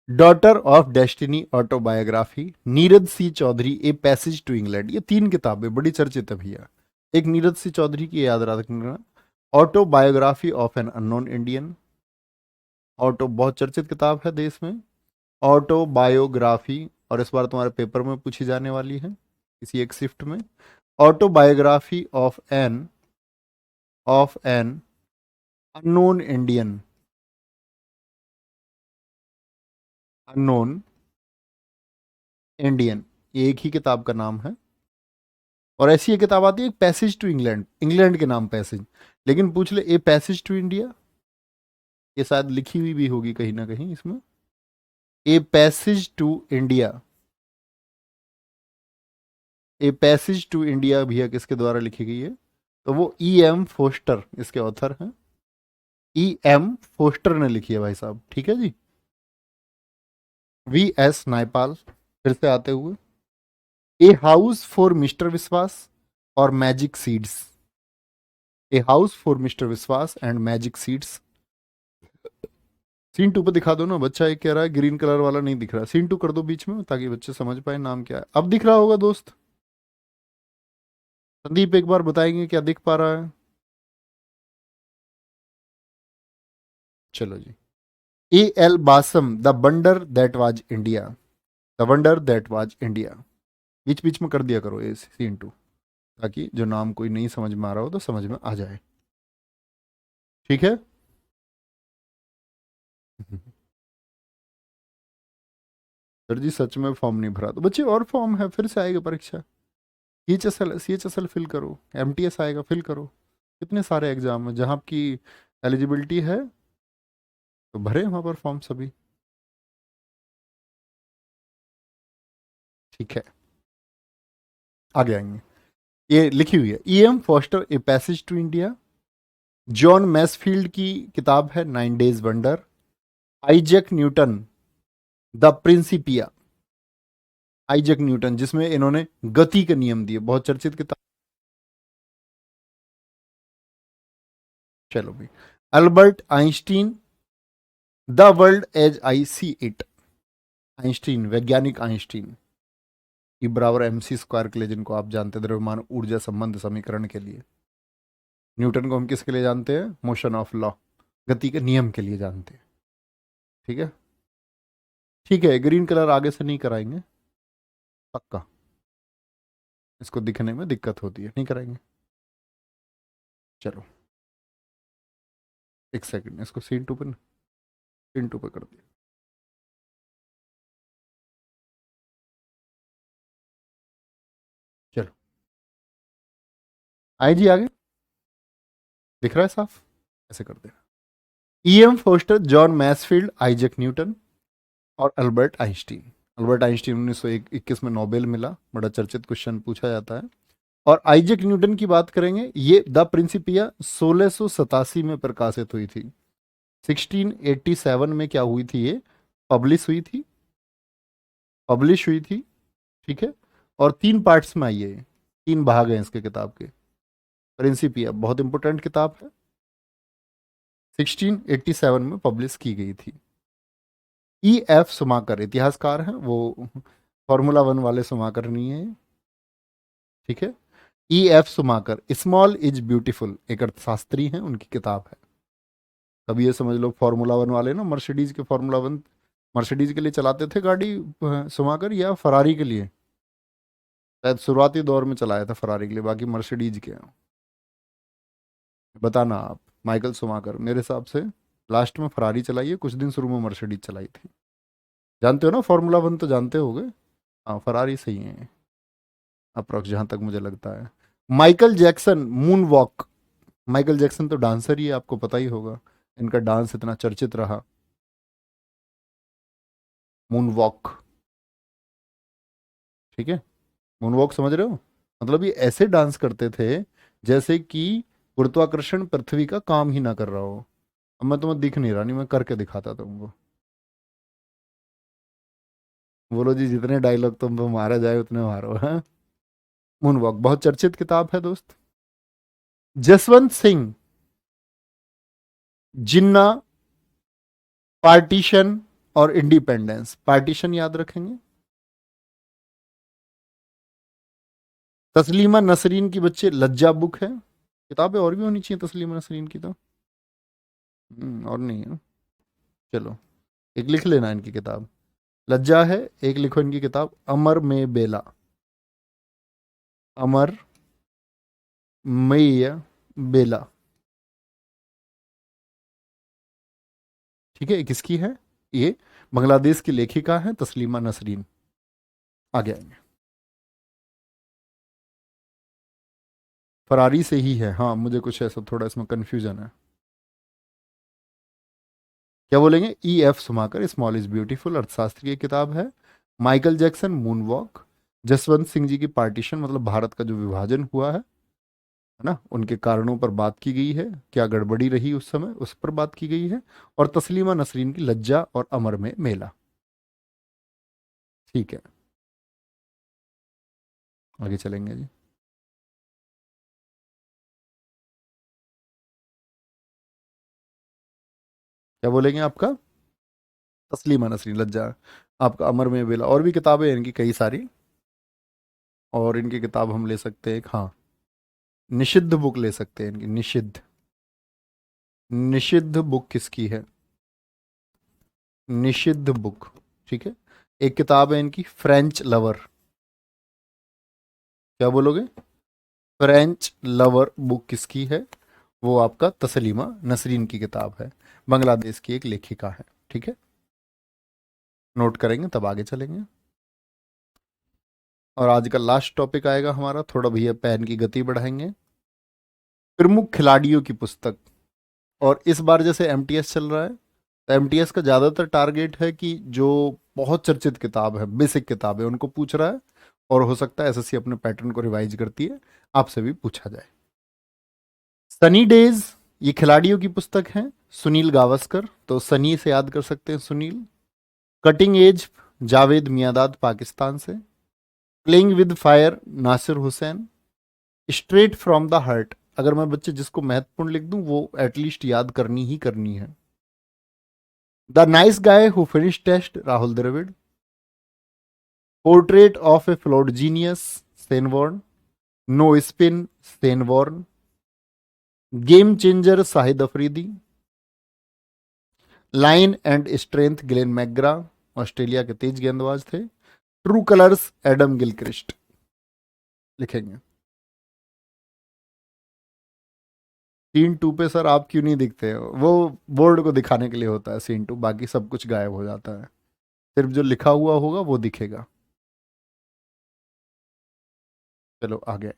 Daughter of destiny autobiography, Nirad C Chaudhuri, a passage to England, ये तीन किताबें बड़ी चर्चित है भैया। एक नीरज सी चौधरी की याद रखना, autobiography of an unknown Indian, auto बहुत चर्चित किताब है देश में, ऑटोबायोग्राफी, और इस बार तुम्हारे पेपर में पूछी जाने वाली है किसी एक शिफ्ट में, autobiography of an unknown Indian, unknown Indian, ये एक ही किताब का नाम है। और ऐसी एक किताब आती है पैसेज टू इंग्लैंड, इंग्लैंड के नाम पैसेज, लेकिन पूछ ले ए पैसेज टू इंडिया, ये शायद लिखी हुई भी होगी कहीं ना कहीं इसमें, a passage to India. A passage to India भैया किसके द्वारा लिखी गई है, तो वो ई एम फोस्टर इसके ऑथर हैं, ई एम फोस्टर ने लिखी है भाई साहब। ठीक है जी। वी एस नायपाल, फिर से आते हुए, ए हाउस फॉर मिस्टर विश्वास और magic seeds, a house for mister Biswas and magic seeds. सीन टू पे दिखा दो ना, बच्चा एक कह रहा है ग्रीन कलर वाला नहीं दिख रहा, सीन टू कर दो बीच में ताकि बच्चे समझ पाए नाम क्या है। अब दिख रहा होगा दोस्त, संदीप एक बार बताएंगे क्या दिख पा रहा है। चलो जी। A L Basham, the wonder that was India, the wonder that was India, बीच बीच में कर दिया करो ये सीन टू, ताकि जो नाम कोई नहीं समझ में आ रहा हो तो समझ में आ जाए। ठीक है। सर जी सच में फॉर्म नहीं भरा तो बच्चे, और फॉर्म है, फिर से आएगा परीक्षा। C H S L fill करो, एम टी एस आएगा फिल करो, कितने सारे एग्जाम है जहाँ आपकी एलिजिबिलिटी है, तो भरे वहाँ पर फॉर्म सभी। ठीक है, आगे आएंगे। ये लिखी हुई है, E M Forster, a passage to India. John Masefield की किताब है 9 days wonder. Isaac Newton, the Principia. Isaac Newton, जिसमें इन्होंने गति के नियम दिए, बहुत चर्चित किताब। चलो भाई, Albert Einstein, the world as I see it. Einstein, वैज्ञानिक आइंस्टीन, ई बराबर एम सी स्क्वायर के लिए, जिनको आप जानते हैं द्रव्यमान ऊर्जा संबंध समीकरण के लिए। न्यूटन को हम किसके लिए जानते हैं? मोशन ऑफ लॉ, गति के नियम के लिए जानते हैं। ठीक है, ठीक है, ग्रीन कलर आगे से नहीं कराएंगे पक्का, इसको दिखने में दिक्कत होती है, नहीं कराएंगे। चलो एक सेकंड, इसको सीन टू पे, सीन टू पे कर दिया। चलो आए जी आगे, दिख रहा है साफ? ऐसे कर दे। E M Forster, John Masefield, Isaac Newton और अल्बर्ट आइंस्टीन। अल्बर्ट आइंस्टीन 1921 में नोबेल मिला, बड़ा चर्चित क्वेश्चन पूछा जाता है। और आइजैक न्यूटन की बात करेंगे, ये द प्रिंसिपिया 1687 में प्रकाशित हुई थी। 1687 में क्या हुई थी ये? पब्लिश हुई थी, पब्लिश हुई थी। ठीक है, और 3 पार्ट्स में आई है, 3 भाग हैं इसके किताब के। प्रिंसिपिया बहुत इंपॉर्टेंट किताब है, 1687 में पब्लिश की गई थी। ई एफ सुमाकर इतिहासकार हैं, वो फॉर्मूला 1 वाले सुमाकर नहीं है। ठीक है, E F Schumacher, small is beautiful, एक अर्थशास्त्री हैं, उनकी किताब है। कभी ये समझ लो फॉर्मूला 1 वाले ना, मर्सिडीज के फॉर्मूला 1, मर्सिडीज के लिए चलाते थे गाड़ी सुमाकर, या फरारी के लिए? शायद शुरुआती दौर में चलाया था फरारी के लिए, बाकी मर्सिडीज के। बताना आप, माइकल सुमाकर मेरे हिसाब से लास्ट में फरारी चलाई है, कुछ दिन शुरू में मर्सिडीज चलाई थी। जानते हो ना फॉर्मूला 1 तो जानते होगे। हाँ, फरारी सही है अप्रोक्स, जहां तक मुझे लगता है। Michael Jackson, moon walk. Michael Jackson तो डांसर ही है, आपको पता ही होगा, इनका डांस इतना चर्चित रहा। मून वॉक, ठीक है, मून वॉक समझ रहे हो? मतलब ये ऐसे डांस करते थे जैसे कि गुरुत्वाकर्षण पृथ्वी का काम ही ना कर रहा हो। अब मैं तुम्हें दिख नहीं रहा, नहीं मैं करके दिखाता तुमको। बोलो जी, जितने डायलॉग तुम पे मारा जाए उतने मारो, हैं? मून वॉक बहुत चर्चित किताब है दोस्त। जसवंत सिंह, जिन्ना, पार्टीशन और इंडिपेंडेंस। पार्टीशन याद रखेंगे। तस्लीमा नसरीन की बच्चे लज्जा बुक है, किताबें और भी होनी चाहिए तस्लीमा नसरीन की तो। और नहीं है, चलो एक लिख लेना इनकी किताब, लज्जा है। एक लिखो इनकी किताब, अमर में बेला, अमर में बेला। ठीक है, किसकी है ये? बांग्लादेश की लेखिका है तस्लीमा नसरीन। आगे आएंगे, फरारी से ही है। हाँ, मुझे कुछ ऐसा थोड़ा इसमें कंफ्यूजन है। क्या बोलेंगे? E F Schumacher, small is beautiful, अर्थशास्त्री की किताब है। Michael Jackson, moonwalk. Jaswant Singh ji की पार्टीशन, मतलब भारत का जो विभाजन हुआ है ना, उनके कारणों पर बात की गई है, क्या गड़बड़ी रही उस समय, उस पर बात की गई है। और तस्लीमा नसरीन की लज्जा और अमर में मेला। ठीक है, आगे चलेंगे जी। क्या बोलेंगे आपका? तस्लीमा नसरीन, लज्जा, आपका अमर में बेला। और भी किताबें हैं इनकी कई सारी, और इनकी किताब हम ले सकते हैं एक, हाँ, निषिद्ध बुक ले सकते हैं इनकी, निषिद्ध। निषिद्ध बुक किसकी है? निषिद्ध बुक, ठीक है। एक किताब है इनकी, फ्रेंच लवर। क्या बोलोगे? फ्रेंच लवर बुक किसकी है? वो आपका तस्लीमा नसरीन की किताब है, बांग्लादेश की एक लेखिका है। ठीक है, नोट करेंगे तब आगे चलेंगे। और आज का लास्ट टॉपिक आएगा हमारा, थोड़ा भैया पेन की गति बढ़ाएंगे, प्रमुख खिलाड़ियों की पुस्तक। और इस बार जैसे एमटीएस चल रहा है, तो एमटीएस का ज़्यादातर टारगेट है कि जो बहुत चर्चित किताब है, बेसिक किताब है, उनको पूछ रहा है। और हो सकता है एसएससी अपने पैटर्न को रिवाइज करती है, आपसे भी पूछा जाए। सनी डेज, ये खिलाड़ियों की पुस्तक है, सुनील गावस्कर, तो सनी से याद कर सकते हैं सुनील। कटिंग एज, जावेद मियांदाद पाकिस्तान से। Playing with fire Nasser Hussain, straight from the heart, अगर मैं बच्चे जिसको महत्वपूर्ण लिख दूं वो एटलीस्ट याद करनी ही करनी है। The nice guy who finish test Rahul Dravid, portrait of a flawed genius Shane Warne, no spin Shane Warne, game changer Shahid Afridi, line and strength Glenn McGrath, Australia के तेज गेंदबाज थे, ट्रू कलर्स एडम गिलक्रिस्ट लिखेंगे। 3-2 पे सर आप क्यों नहीं दिखते हो? वो बोर्ड को दिखाने के लिए होता है सीन 2, बाकी सब कुछ गायब हो जाता है, सिर्फ जो लिखा हुआ होगा वो दिखेगा। चलो आगे।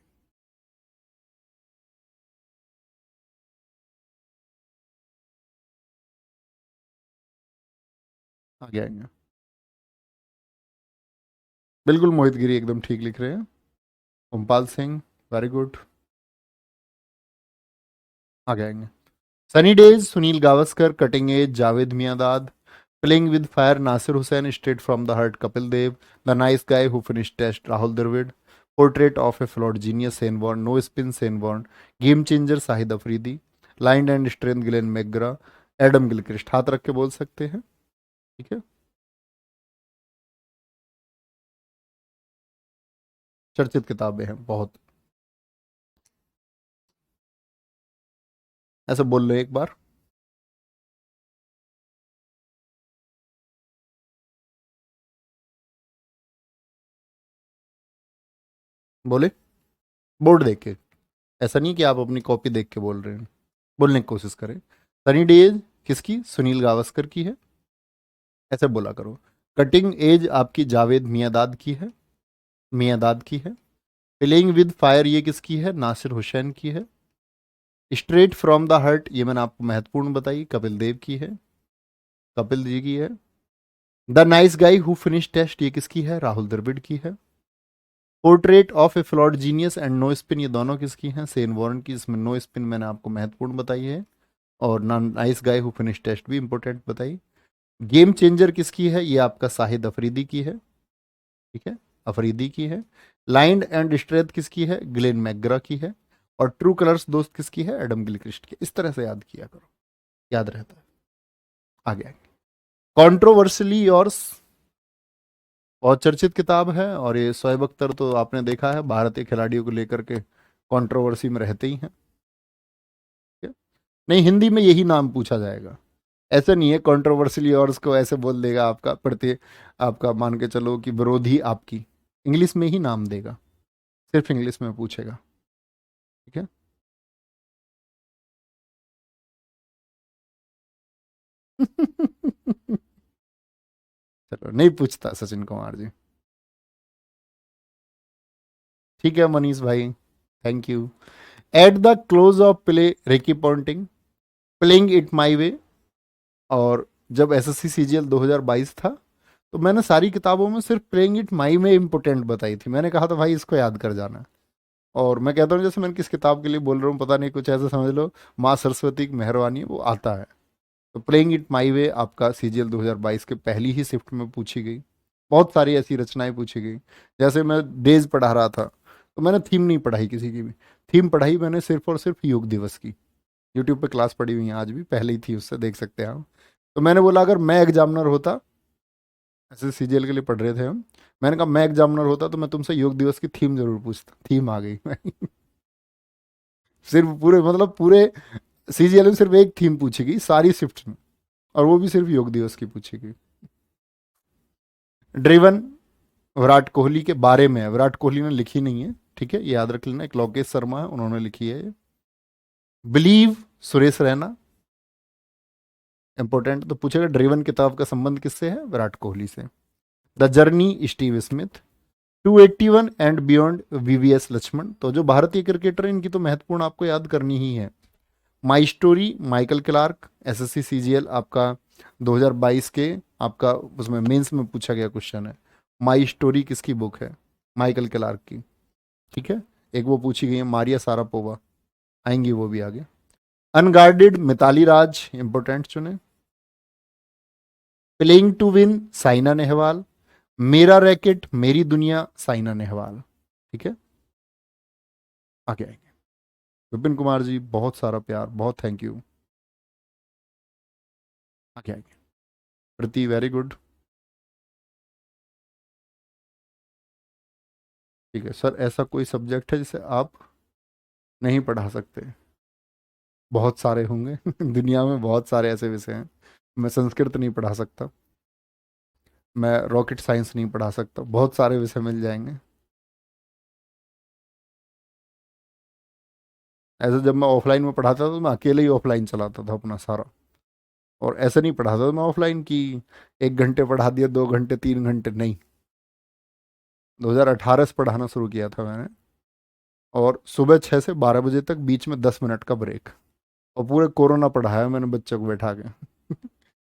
आगे आएंगे। बिल्कुल मोहित गिरी एकदम ठीक लिख रहे हैं। Ompal Singh, very good. आगे आएंगे। Sunny days Sunil Gavaskar, cutting edge Javed Miandad, playing with fire Nasser Hussain, straight from the heart Kapil Dev, the nice guy who finish test Rahul Dravid, portrait of a flawed genius Shane Warne, no spin Shane Warne, game changer Shahid Afridi, line and strength Glenn McGrath, Adam Gilchrist. हाथ रख के बोल सकते हैं, ठीक है। चर्चित किताबें हैं बहुत, ऐसे बोल रहे एक बार। बोले बोर्ड देख के, ऐसा नहीं कि आप अपनी कॉपी देख के बोल रहे हैं, बोलने की कोशिश करें। सनी डेज किसकी? सुनील गावस्कर की है, ऐसे बोला करो। कटिंग एज आपकी जावेद मियांदाद की है, मियांदाद की है। प्लेइंग विद फायर ये किसकी है? नासिर हुसैन की है। स्ट्रेट फ्रॉम द हार्ट ये मैंने आपको महत्वपूर्ण बताई, कपिल देव की है, कपिल जी की है। The nice guy who finish first ये किसकी है? राहुल द्रविड़ की है। Portrait of a flawed genius and no spin ये दोनों किसकी हैं? सेन वॉर्न की, इसमें नो स्पिन मैंने आपको महत्वपूर्ण बताई है, और nice guy who finish first भी इंपॉर्टेंट बताई। गेम चेंजर किसकी है? ये आपका शाहिद अफरीदी की है, ठीक है, अफरीदी की है। लाइंड एंड स्ट्रेंथ किसकी है? ग्लेन मैकग्रा की है। और ट्रू कलर्स दोस्त किसकी है? एडम गिलक्रिस्ट की। इस तरह से याद किया करो, याद रहता है। आगे आगे। कॉन्ट्रोवर्सली योर्स, बहुत चर्चित किताब है, और ये शोएब अख्तर तो आपने देखा है भारतीय खिलाड़ियों को लेकर के कंट्रोवर्सी में रहते ही हैं, ठीक है? नहीं, हिंदी में यही नाम पूछा जाएगा, ऐसा नहीं है कंट्रोवर्सली योर्स को ऐसे बोल देगा आपका प्रति, आपका मान के चलो कि विरोधी आपकी, इंग्लिश में ही नाम देगा, सिर्फ इंग्लिश में पूछेगा, ठीक है। चलो नहीं पूछता सचिन कुमार जी, ठीक है मनीष भाई, thank you. At the close of play Ricky Ponting, playing it my way. और जब एसएससी सीजीएल 2022 था तो मैंने सारी किताबों में सिर्फ प्लेइंग इट माई में इम्पोर्टेंट बताई थी, मैंने कहा था भाई इसको याद कर जाना। और मैं कहता हूँ जैसे मैंने किस किताब के लिए बोल रहा हूँ पता नहीं, कुछ ऐसा समझ लो माँ सरस्वती की मेहरबानी वो आता है। तो प्लेइंग इट माई वे आपका सीजीएल 2022 के पहली ही शिफ्ट में पूछी गई, बहुत सारी ऐसी रचनाएं पूछी गई। जैसे मैं डेज पढ़ा रहा था तो मैंने थीम नहीं पढ़ाई किसी की भी, थीम पढ़ाई मैंने सिर्फ और सिर्फ योग दिवस की। यूट्यूब पे क्लास पड़ी हुई है आज भी, पहले ही थी उससे देख सकते हैं आप। तो मैंने बोला अगर मैं एग्जामिनर होता, ऐसे सीजीएल के लिए पढ़ रहे थे हम, मैंने कहा मैं एग्जामिनर होता तो मैं तुमसे योग दिवस की थीम जरूर पूछता। थीम आ गई सिर्फ पूरे मतलब पूरे सीजीएल में सिर्फ एक थीम पूछी गई सारी शिफ्ट में, और वो भी सिर्फ योग दिवस की पूछी गई। ड्रिवन विराट कोहली के बारे में है, विराट कोहली ने लिखी नहीं है, ठीक है, ये याद रख लेना, एक लोकेश शर्मा है उन्होंने लिखी है ये। बिलीव सुरेश रैना, इंपॉर्टेंट तो पूछेगा ड्रिवन किताब का संबंध किससे है? विराट कोहली से। The journey Steve Smith, 281 and beyond VVS Laxman. तो जो भारतीय क्रिकेटर हैं इनकी तो महत्वपूर्ण आपको याद करनी ही है। My story Michael Clarke, SSC CGL आपका 2022 के आपका उसमें मेंस में पूछा गया क्वेश्चन है। माई स्टोरी किसकी बुक है? माइकल क्लार्क की, ठीक है। एक वो पूछी गई है मारिया सारापोवा, आएंगी वो भी आगे। अनगार्डेड मिताली राज, इंपोर्टेंट चुने। Playing to win Saina Nehwal, मेरा रैकेट मेरी दुनिया, साइना नेहवाल। ठीक है, आगे आएंगे। विपिन कुमार जी, बहुत सारा प्यार, बहुत थैंक यू। आगे आएंगे। प्रीति, वेरी गुड। ठीक है सर, ऐसा कोई सब्जेक्ट है जिसे आप नहीं पढ़ा सकते? बहुत सारे होंगे दुनिया में बहुत सारे ऐसे विषय हैं। मैं संस्कृत नहीं पढ़ा सकता, मैं रॉकेट साइंस नहीं पढ़ा सकता, बहुत सारे विषय मिल जाएंगे। ऐसे जब मैं ऑफलाइन में पढ़ाता था तो मैं अकेले ही ऑफलाइन चलाता था अपना सारा। और ऐसे नहीं पढ़ाता था मैं ऑफलाइन की 1 घंटे पढ़ा दिया, 2 घंटे, 3 घंटे, नहीं। 2018 से पढ़ाना शुरू किया था मैंने। और सुबह 6 से 12 बजे तक, बीच में 10 मिनट का ब्रेक। और पूरे कोरोना पढ़ाया मैंने बच्चों को बैठा के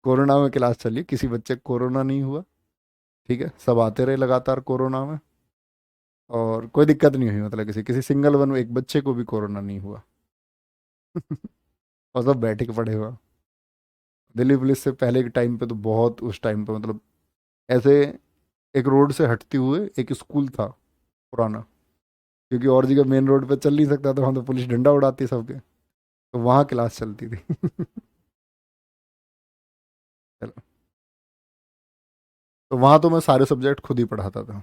कोरोना में क्लास चली, किसी बच्चे को कोरोना नहीं हुआ। ठीक है, सब आते रहे लगातार कोरोना में। और कोई दिक्कत नहीं हुई, मतलब किसी किसी सिंगल वन एक बच्चे को भी कोरोना नहीं हुआ और सब बैठे के पढ़े हुआ। दिल्ली पुलिस से पहले के टाइम पे तो बहुत, उस टाइम पे मतलब ऐसे एक रोड से हटते हुए एक स्कूल था पुराना, क्योंकि और जगह मेन रोड पे चल नहीं सकता था, वहाँ तो पुलिस डंडा उड़ाती सबके, तो वहाँ क्लास चलती थी चलो, तो वहाँ तो मैं सारे सब्जेक्ट खुद ही पढ़ाता था।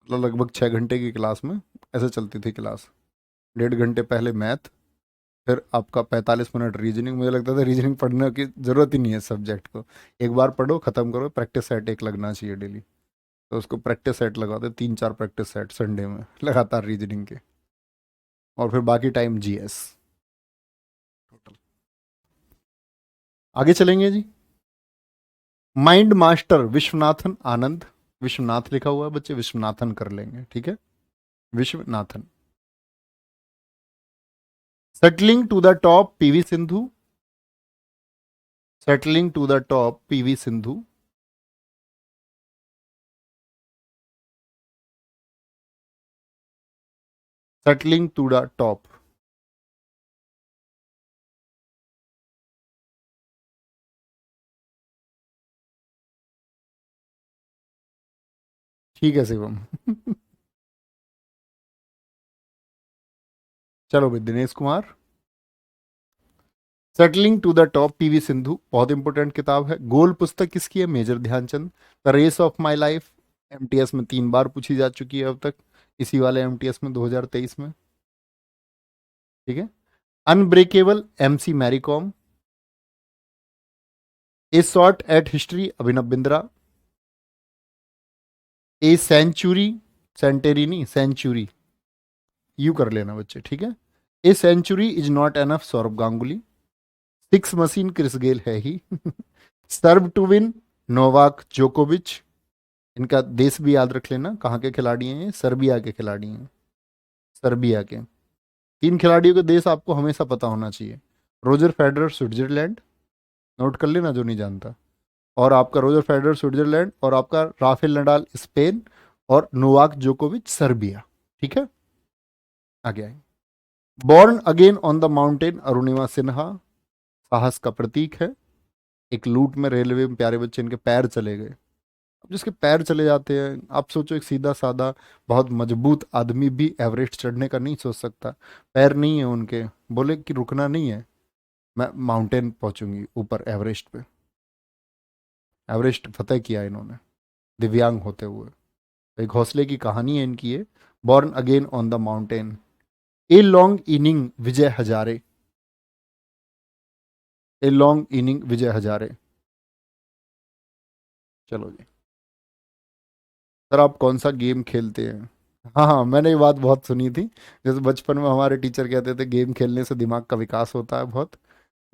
मतलब लगभग 6 घंटे की क्लास में ऐसे चलती थी क्लास। 1.5 घंटे पहले मैथ, फिर आपका 45 मिनट रीजनिंग। मुझे लगता था रीजनिंग पढ़ने की ज़रूरत ही नहीं है सब्जेक्ट को, एक बार पढ़ो ख़त्म करो, प्रैक्टिस सेट एक लगना चाहिए डेली। तो उसको प्रैक्टिस सेट लगाते, 3-4 प्रैक्टिस सेट संडे में लगातार रीजनिंग के, और फिर बाकी टाइम जीएस टोटल। आगे चलेंगे जी। माइंड मास्टर विश्वनाथन आनंद, विश्वनाथ लिखा हुआ है बच्चे, विश्वनाथन कर लेंगे, ठीक है, Viswanathan. Settling to the top PV Sindhu, settling to the top PV Sindhu. Settling to the top. ठीक है शिवम चलो भाई, Dinesh Kumar. Settling to the top PV Sindhu बहुत इंपॉर्टेंट किताब है। गोल पुस्तक किसकी है? Major Dhyan Chand. The race of my life MTS में 3 बार पूछी जा चुकी है अब तक, इसी वाले एमटीएस में 2023 में। ठीक है। Unbreakable MC Mary Kom. A shot at history Abhinav Bindra. A century, सेंटेरिनी सेंचुरी, यू कर लेना बच्चे, ठीक है। A century is not enough Sourav Ganguly. Six machine Chris Gayle है ही सर्व टू विन नोवाक जोकोविच। इनका देश भी याद रख लेना, कहाँ के खिलाड़ी हैं ये? सर्बिया के खिलाड़ी हैं, सर्बिया के। 3 खिलाड़ियों के देश आपको हमेशा पता होना चाहिए। रोजर फेडरर स्विट्जरलैंड, नोट कर लेना जो नहीं जानता। और आपका रोजर फेडरर स्विट्जरलैंड, और आपका राफेल नडाल स्पेन, और नोवाक जोकोविच सर्बिया। ठीक है, आगे आए। Born again on the mountain Arunima Sinha, साहस का प्रतीक है। एक लूट में रेलवे में प्यारे बच्चे, इनके पैर चले गए। अब जिसके पैर चले जाते हैं, आप सोचो एक सीधा साधा बहुत मजबूत आदमी भी एवरेस्ट चढ़ने का नहीं सोच सकता। पैर नहीं है उनके, बोले कि रुकना नहीं है, मैं माउंटेन पहुंचूंगी ऊपर एवरेस्ट पे। एवरेस्ट फतेह किया इन्होंने दिव्यांग होते हुए। एक हौसले की कहानी है इनकी ये। Born again on the mountain. A long inning Vijay Hazare, a long inning Vijay Hazare. चलो जी। सर आप कौन सा गेम खेलते हैं? हाँ हाँ, मैंने ये बात बहुत सुनी थी। जैसे बचपन में हमारे टीचर कहते थे गेम खेलने से दिमाग का विकास होता है बहुत,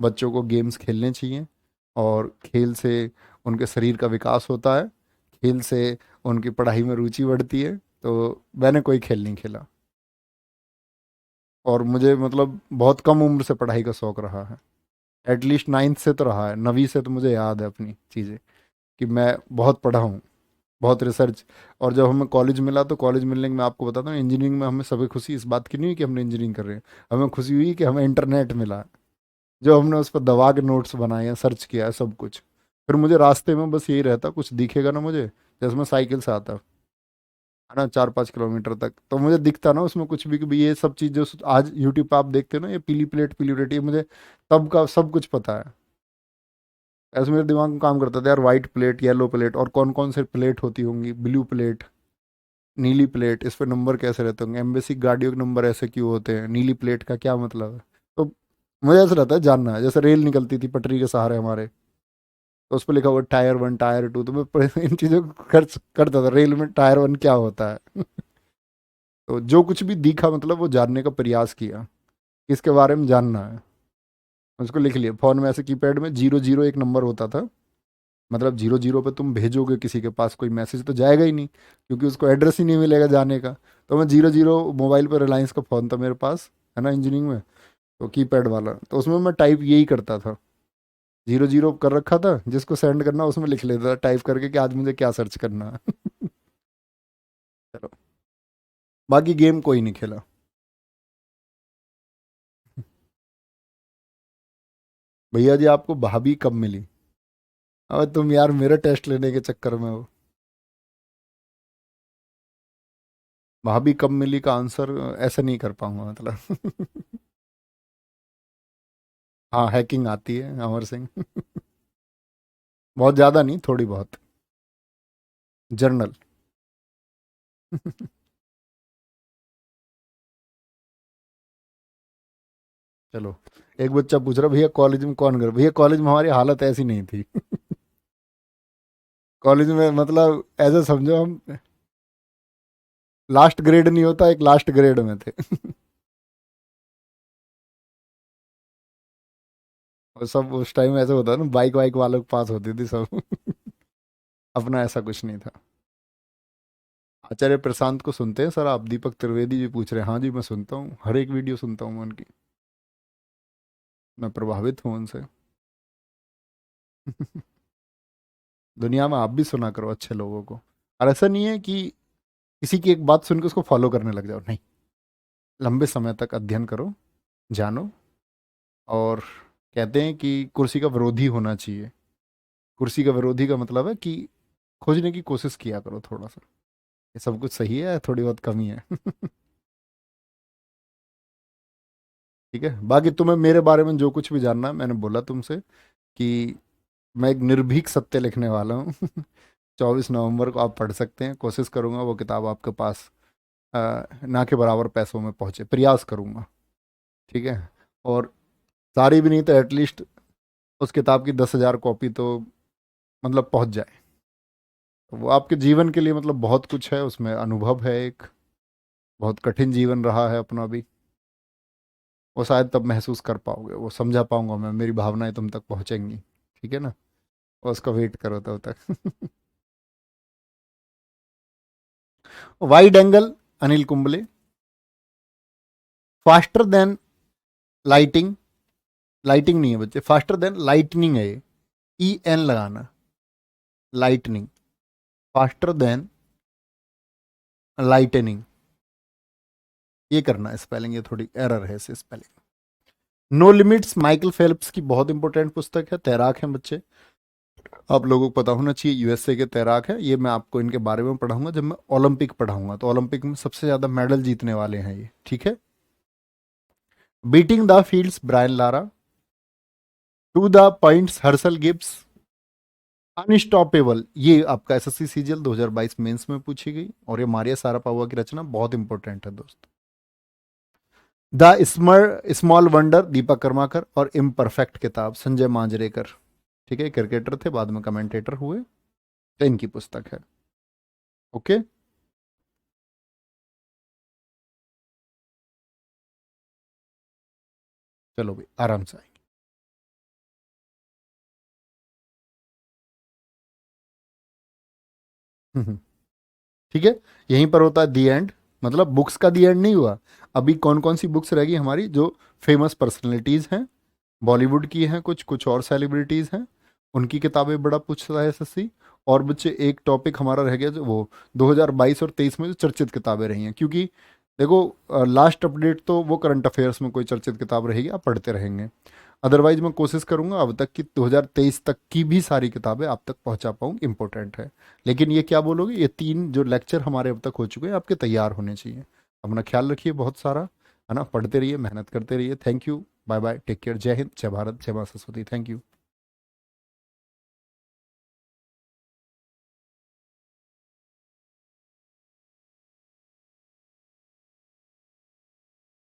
बच्चों को गेम्स खेलने चाहिए, और खेल से उनके शरीर का विकास होता है, खेल से उनकी पढ़ाई में रुचि बढ़ती है। तो मैंने कोई खेल नहीं खेला, और मुझे मतलब बहुत कम उम्र से पढ़ाई का शौक रहा है। एटलीस्ट 9th से तो रहा है, 9वीं से तो मुझे याद है अपनी चीज़ें, कि मैं बहुत पढ़ा हूँ, बहुत रिसर्च। और जब हमें कॉलेज मिला, तो कॉलेज मिलने के मैं आपको बताता हूँ, इंजीनियरिंग में हमें सभी खुशी इस बात की नहीं हुई कि हमने इंजीनियरिंग कर रहे हैं, हमें खुशी हुई कि हमें इंटरनेट मिला, जो हमने उस पर दबा के नोट्स बनाए हैं, सर्च किया है सब कुछ। फिर मुझे रास्ते में बस यही रहता, कुछ दिखेगा ना मुझे जैसे मैं साइकिल से आता है ना 4-5 किलोमीटर तक, तो मुझे दिखता ना उसमें कुछ भी कि भाई ये सब चीज़ जो आज यूट्यूब पे आप देखते हो ना, ये पीली प्लेट ये मुझे तब का सब कुछ पता है। ऐसे मेरे दिमाग में काम करता था यार, वाइट प्लेट, येलो प्लेट, और कौन कौन से प्लेट होती होंगी, ब्लू प्लेट, नीली प्लेट, इस पर नंबर कैसे रहते होंगे, एम्बेसी गाड़ियों के नंबर ऐसे क्यों होते हैं, नीली प्लेट का क्या मतलब है। तो मुझे ऐसा रहता है जानना है, जैसे रेल निकलती थी पटरी के सहारे हमारे, तो उस पर लिखा हुआ टायर 1 टायर 2, तो मैं इन चीज़ों को खर्च करता था, रेल में टायर 1 क्या होता है। तो जो कुछ भी दिखा मतलब वो जानने का प्रयास किया, किसके बारे में जानना है, उसको लिख लिया फ़ोन में, ऐसे कीपैड में 00 एक नंबर होता था, मतलब 00 पे तुम भेजोगे किसी के पास कोई मैसेज तो जाएगा ही नहीं, क्योंकि उसको एड्रेस ही नहीं मिलेगा जाने का। तो मैं 00 मोबाइल पर, रिलायंस का फ़ोन था मेरे पास, है ना इंजीनियरिंग में, तो कीपैड वाला, तो उसमें मैं टाइप यही करता था, 00 कर रखा था, जिसको सेंड करना उसमें लिख लेता था टाइप करके कि आज मुझे क्या सर्च करना है। चलो, बाकी गेम कोई नहीं खेला। भैया जी आपको भाभी कब मिली? अब तुम यार मेरे टेस्ट लेने के चक्कर में हो। भाभी कब मिली का आंसर ऐसे नहीं कर पाऊंगा मतलब। हाँ हैकिंग आती है अमर सिंह। बहुत ज़्यादा नहीं, थोड़ी बहुत। जर्नल। चलो, एक बच्चा पूछ रहा भैया कॉलेज में कौन कर, भैया कॉलेज में हमारी हालत ऐसी नहीं थी। कॉलेज में मतलब ऐसे समझो हम लास्ट ग्रेड नहीं होता, एक लास्ट ग्रेड में थे। और सब उस टाइम ऐसे होता था ना, बाइक वाइक वालों के पास होती थी सब। अपना ऐसा कुछ नहीं था। आचार्य प्रशांत को सुनते हैं सर आप? दीपक त्रिवेदी जी पूछ रहे हैं, हाँ जी मैं सुनता हूँ, हर एक वीडियो सुनता हूँ मैं उनकी, मैं प्रभावित हूँ उनसे। दुनिया में आप भी सुना करो अच्छे लोगों को, और ऐसा नहीं है कि किसी की एक बात सुन के उसको फॉलो करने लग जाओ, नहीं, लंबे समय तक अध्ययन करो, जानो, और कहते हैं कि कुर्सी का विरोधी होना चाहिए। कुर्सी का विरोधी का मतलब है कि खोजने की कोशिश किया करो थोड़ा सा, ये सब कुछ सही है, थोड़ी बहुत कमी है। ठीक है, बाकी तुम्हें मेरे बारे में जो कुछ भी जानना है, मैंने बोला तुमसे कि मैं एक निर्भीक सत्य लिखने वाला हूँ। 24 नवंबर को आप पढ़ सकते हैं, कोशिश करूंगा वो किताब आपके पास ना के बराबर पैसों में पहुंचे, प्रयास करूंगा। ठीक है, और सारी भी नहीं तो एटलीस्ट उस किताब की 10,000 कॉपी तो मतलब पहुंच जाए, तो वो आपके जीवन के लिए मतलब बहुत कुछ है उसमें, अनुभव है एक, बहुत कठिन जीवन रहा है अपना भी, वो शायद तब महसूस कर पाओगे, वो समझा पाऊंगा मैं, मेरी भावनाएं तुम तक पहुंचेंगी। ठीक है ना, और उसका वेट करो तब तक। Wide angle, Anil Kumble. Faster than lighting, lighting नहीं है बच्चे, फास्टर देन लाइटनिंग है ये, EN लगाना, लाइटनिंग, फास्टर देन लाइटनिंग, ये करना है स्पेलिंग, ये थोड़ी एरर है इस spelling. No limits, Michael Phelps की बहुत इंपॉर्टेंट पुस्तक है, तैराक हैं बच्चे, आप लोगों को पता होना चाहिए, USA के तैराक है ये, मैं आपको इनके बारे में पढ़ाऊंगा जब मैं ओलंपिक पढ़ाऊंगा, तो ओलंपिक में सबसे ज्यादा मेडल जीतने वाले हैं ये, ठीक है। Beating the fields, Brian Lara. To the points, Herschelle Gibbs. Unstoppable, ये आपका SSC CGL 2022 मेंस में पूछी गई, और ये मारिया सारापावा की रचना, बहुत इंपॉर्टेंट है दोस्त। द स्मॉल वंडर, दीपक कर्माकर, और इम्परफेक्ट किताब, संजय मांजरेकर, ठीक है, क्रिकेटर थे बाद में कमेंटेटर हुए, तो इनकी पुस्तक है। ओके, चलो भाई आराम से आएंगे। ठीक है, यहीं पर होता है दी एंड, मतलब बुक्स का दी एंड नहीं हुआ। अभी कौन कौन सी बुक्स रहेगी हमारी, जो फेमस पर्सनैलिटीज़ हैं, बॉलीवुड की हैं, कुछ कुछ और सेलिब्रिटीज़ हैं, उनकी किताबें बड़ा पूछता है SSC। और बच्चे एक टॉपिक हमारा रह गया, जो वो 2022 और 23 में जो चर्चित किताबें रही हैं, क्योंकि देखो लास्ट अपडेट तो वो करंट अफेयर्स में कोई चर्चित किताब रहेगी, आप पढ़ते रहेंगे। अदरवाइज मैं कोशिश करूंगा अब तक कि 2023 तक की भी सारी किताबें आप तक पहुंचा पाऊँ, इम्पोर्टेंट है। लेकिन ये क्या बोलोगे, ये 3 जो लेक्चर हमारे अब तक हो चुके हैं आपके तैयार होने चाहिए। अपना ख्याल रखिए बहुत सारा, है ना, पढ़ते रहिए, मेहनत करते रहिए। Thank you, bye bye, take care, जय हिंद, जय भारत, जय मां सरस्वती, थैंक यू।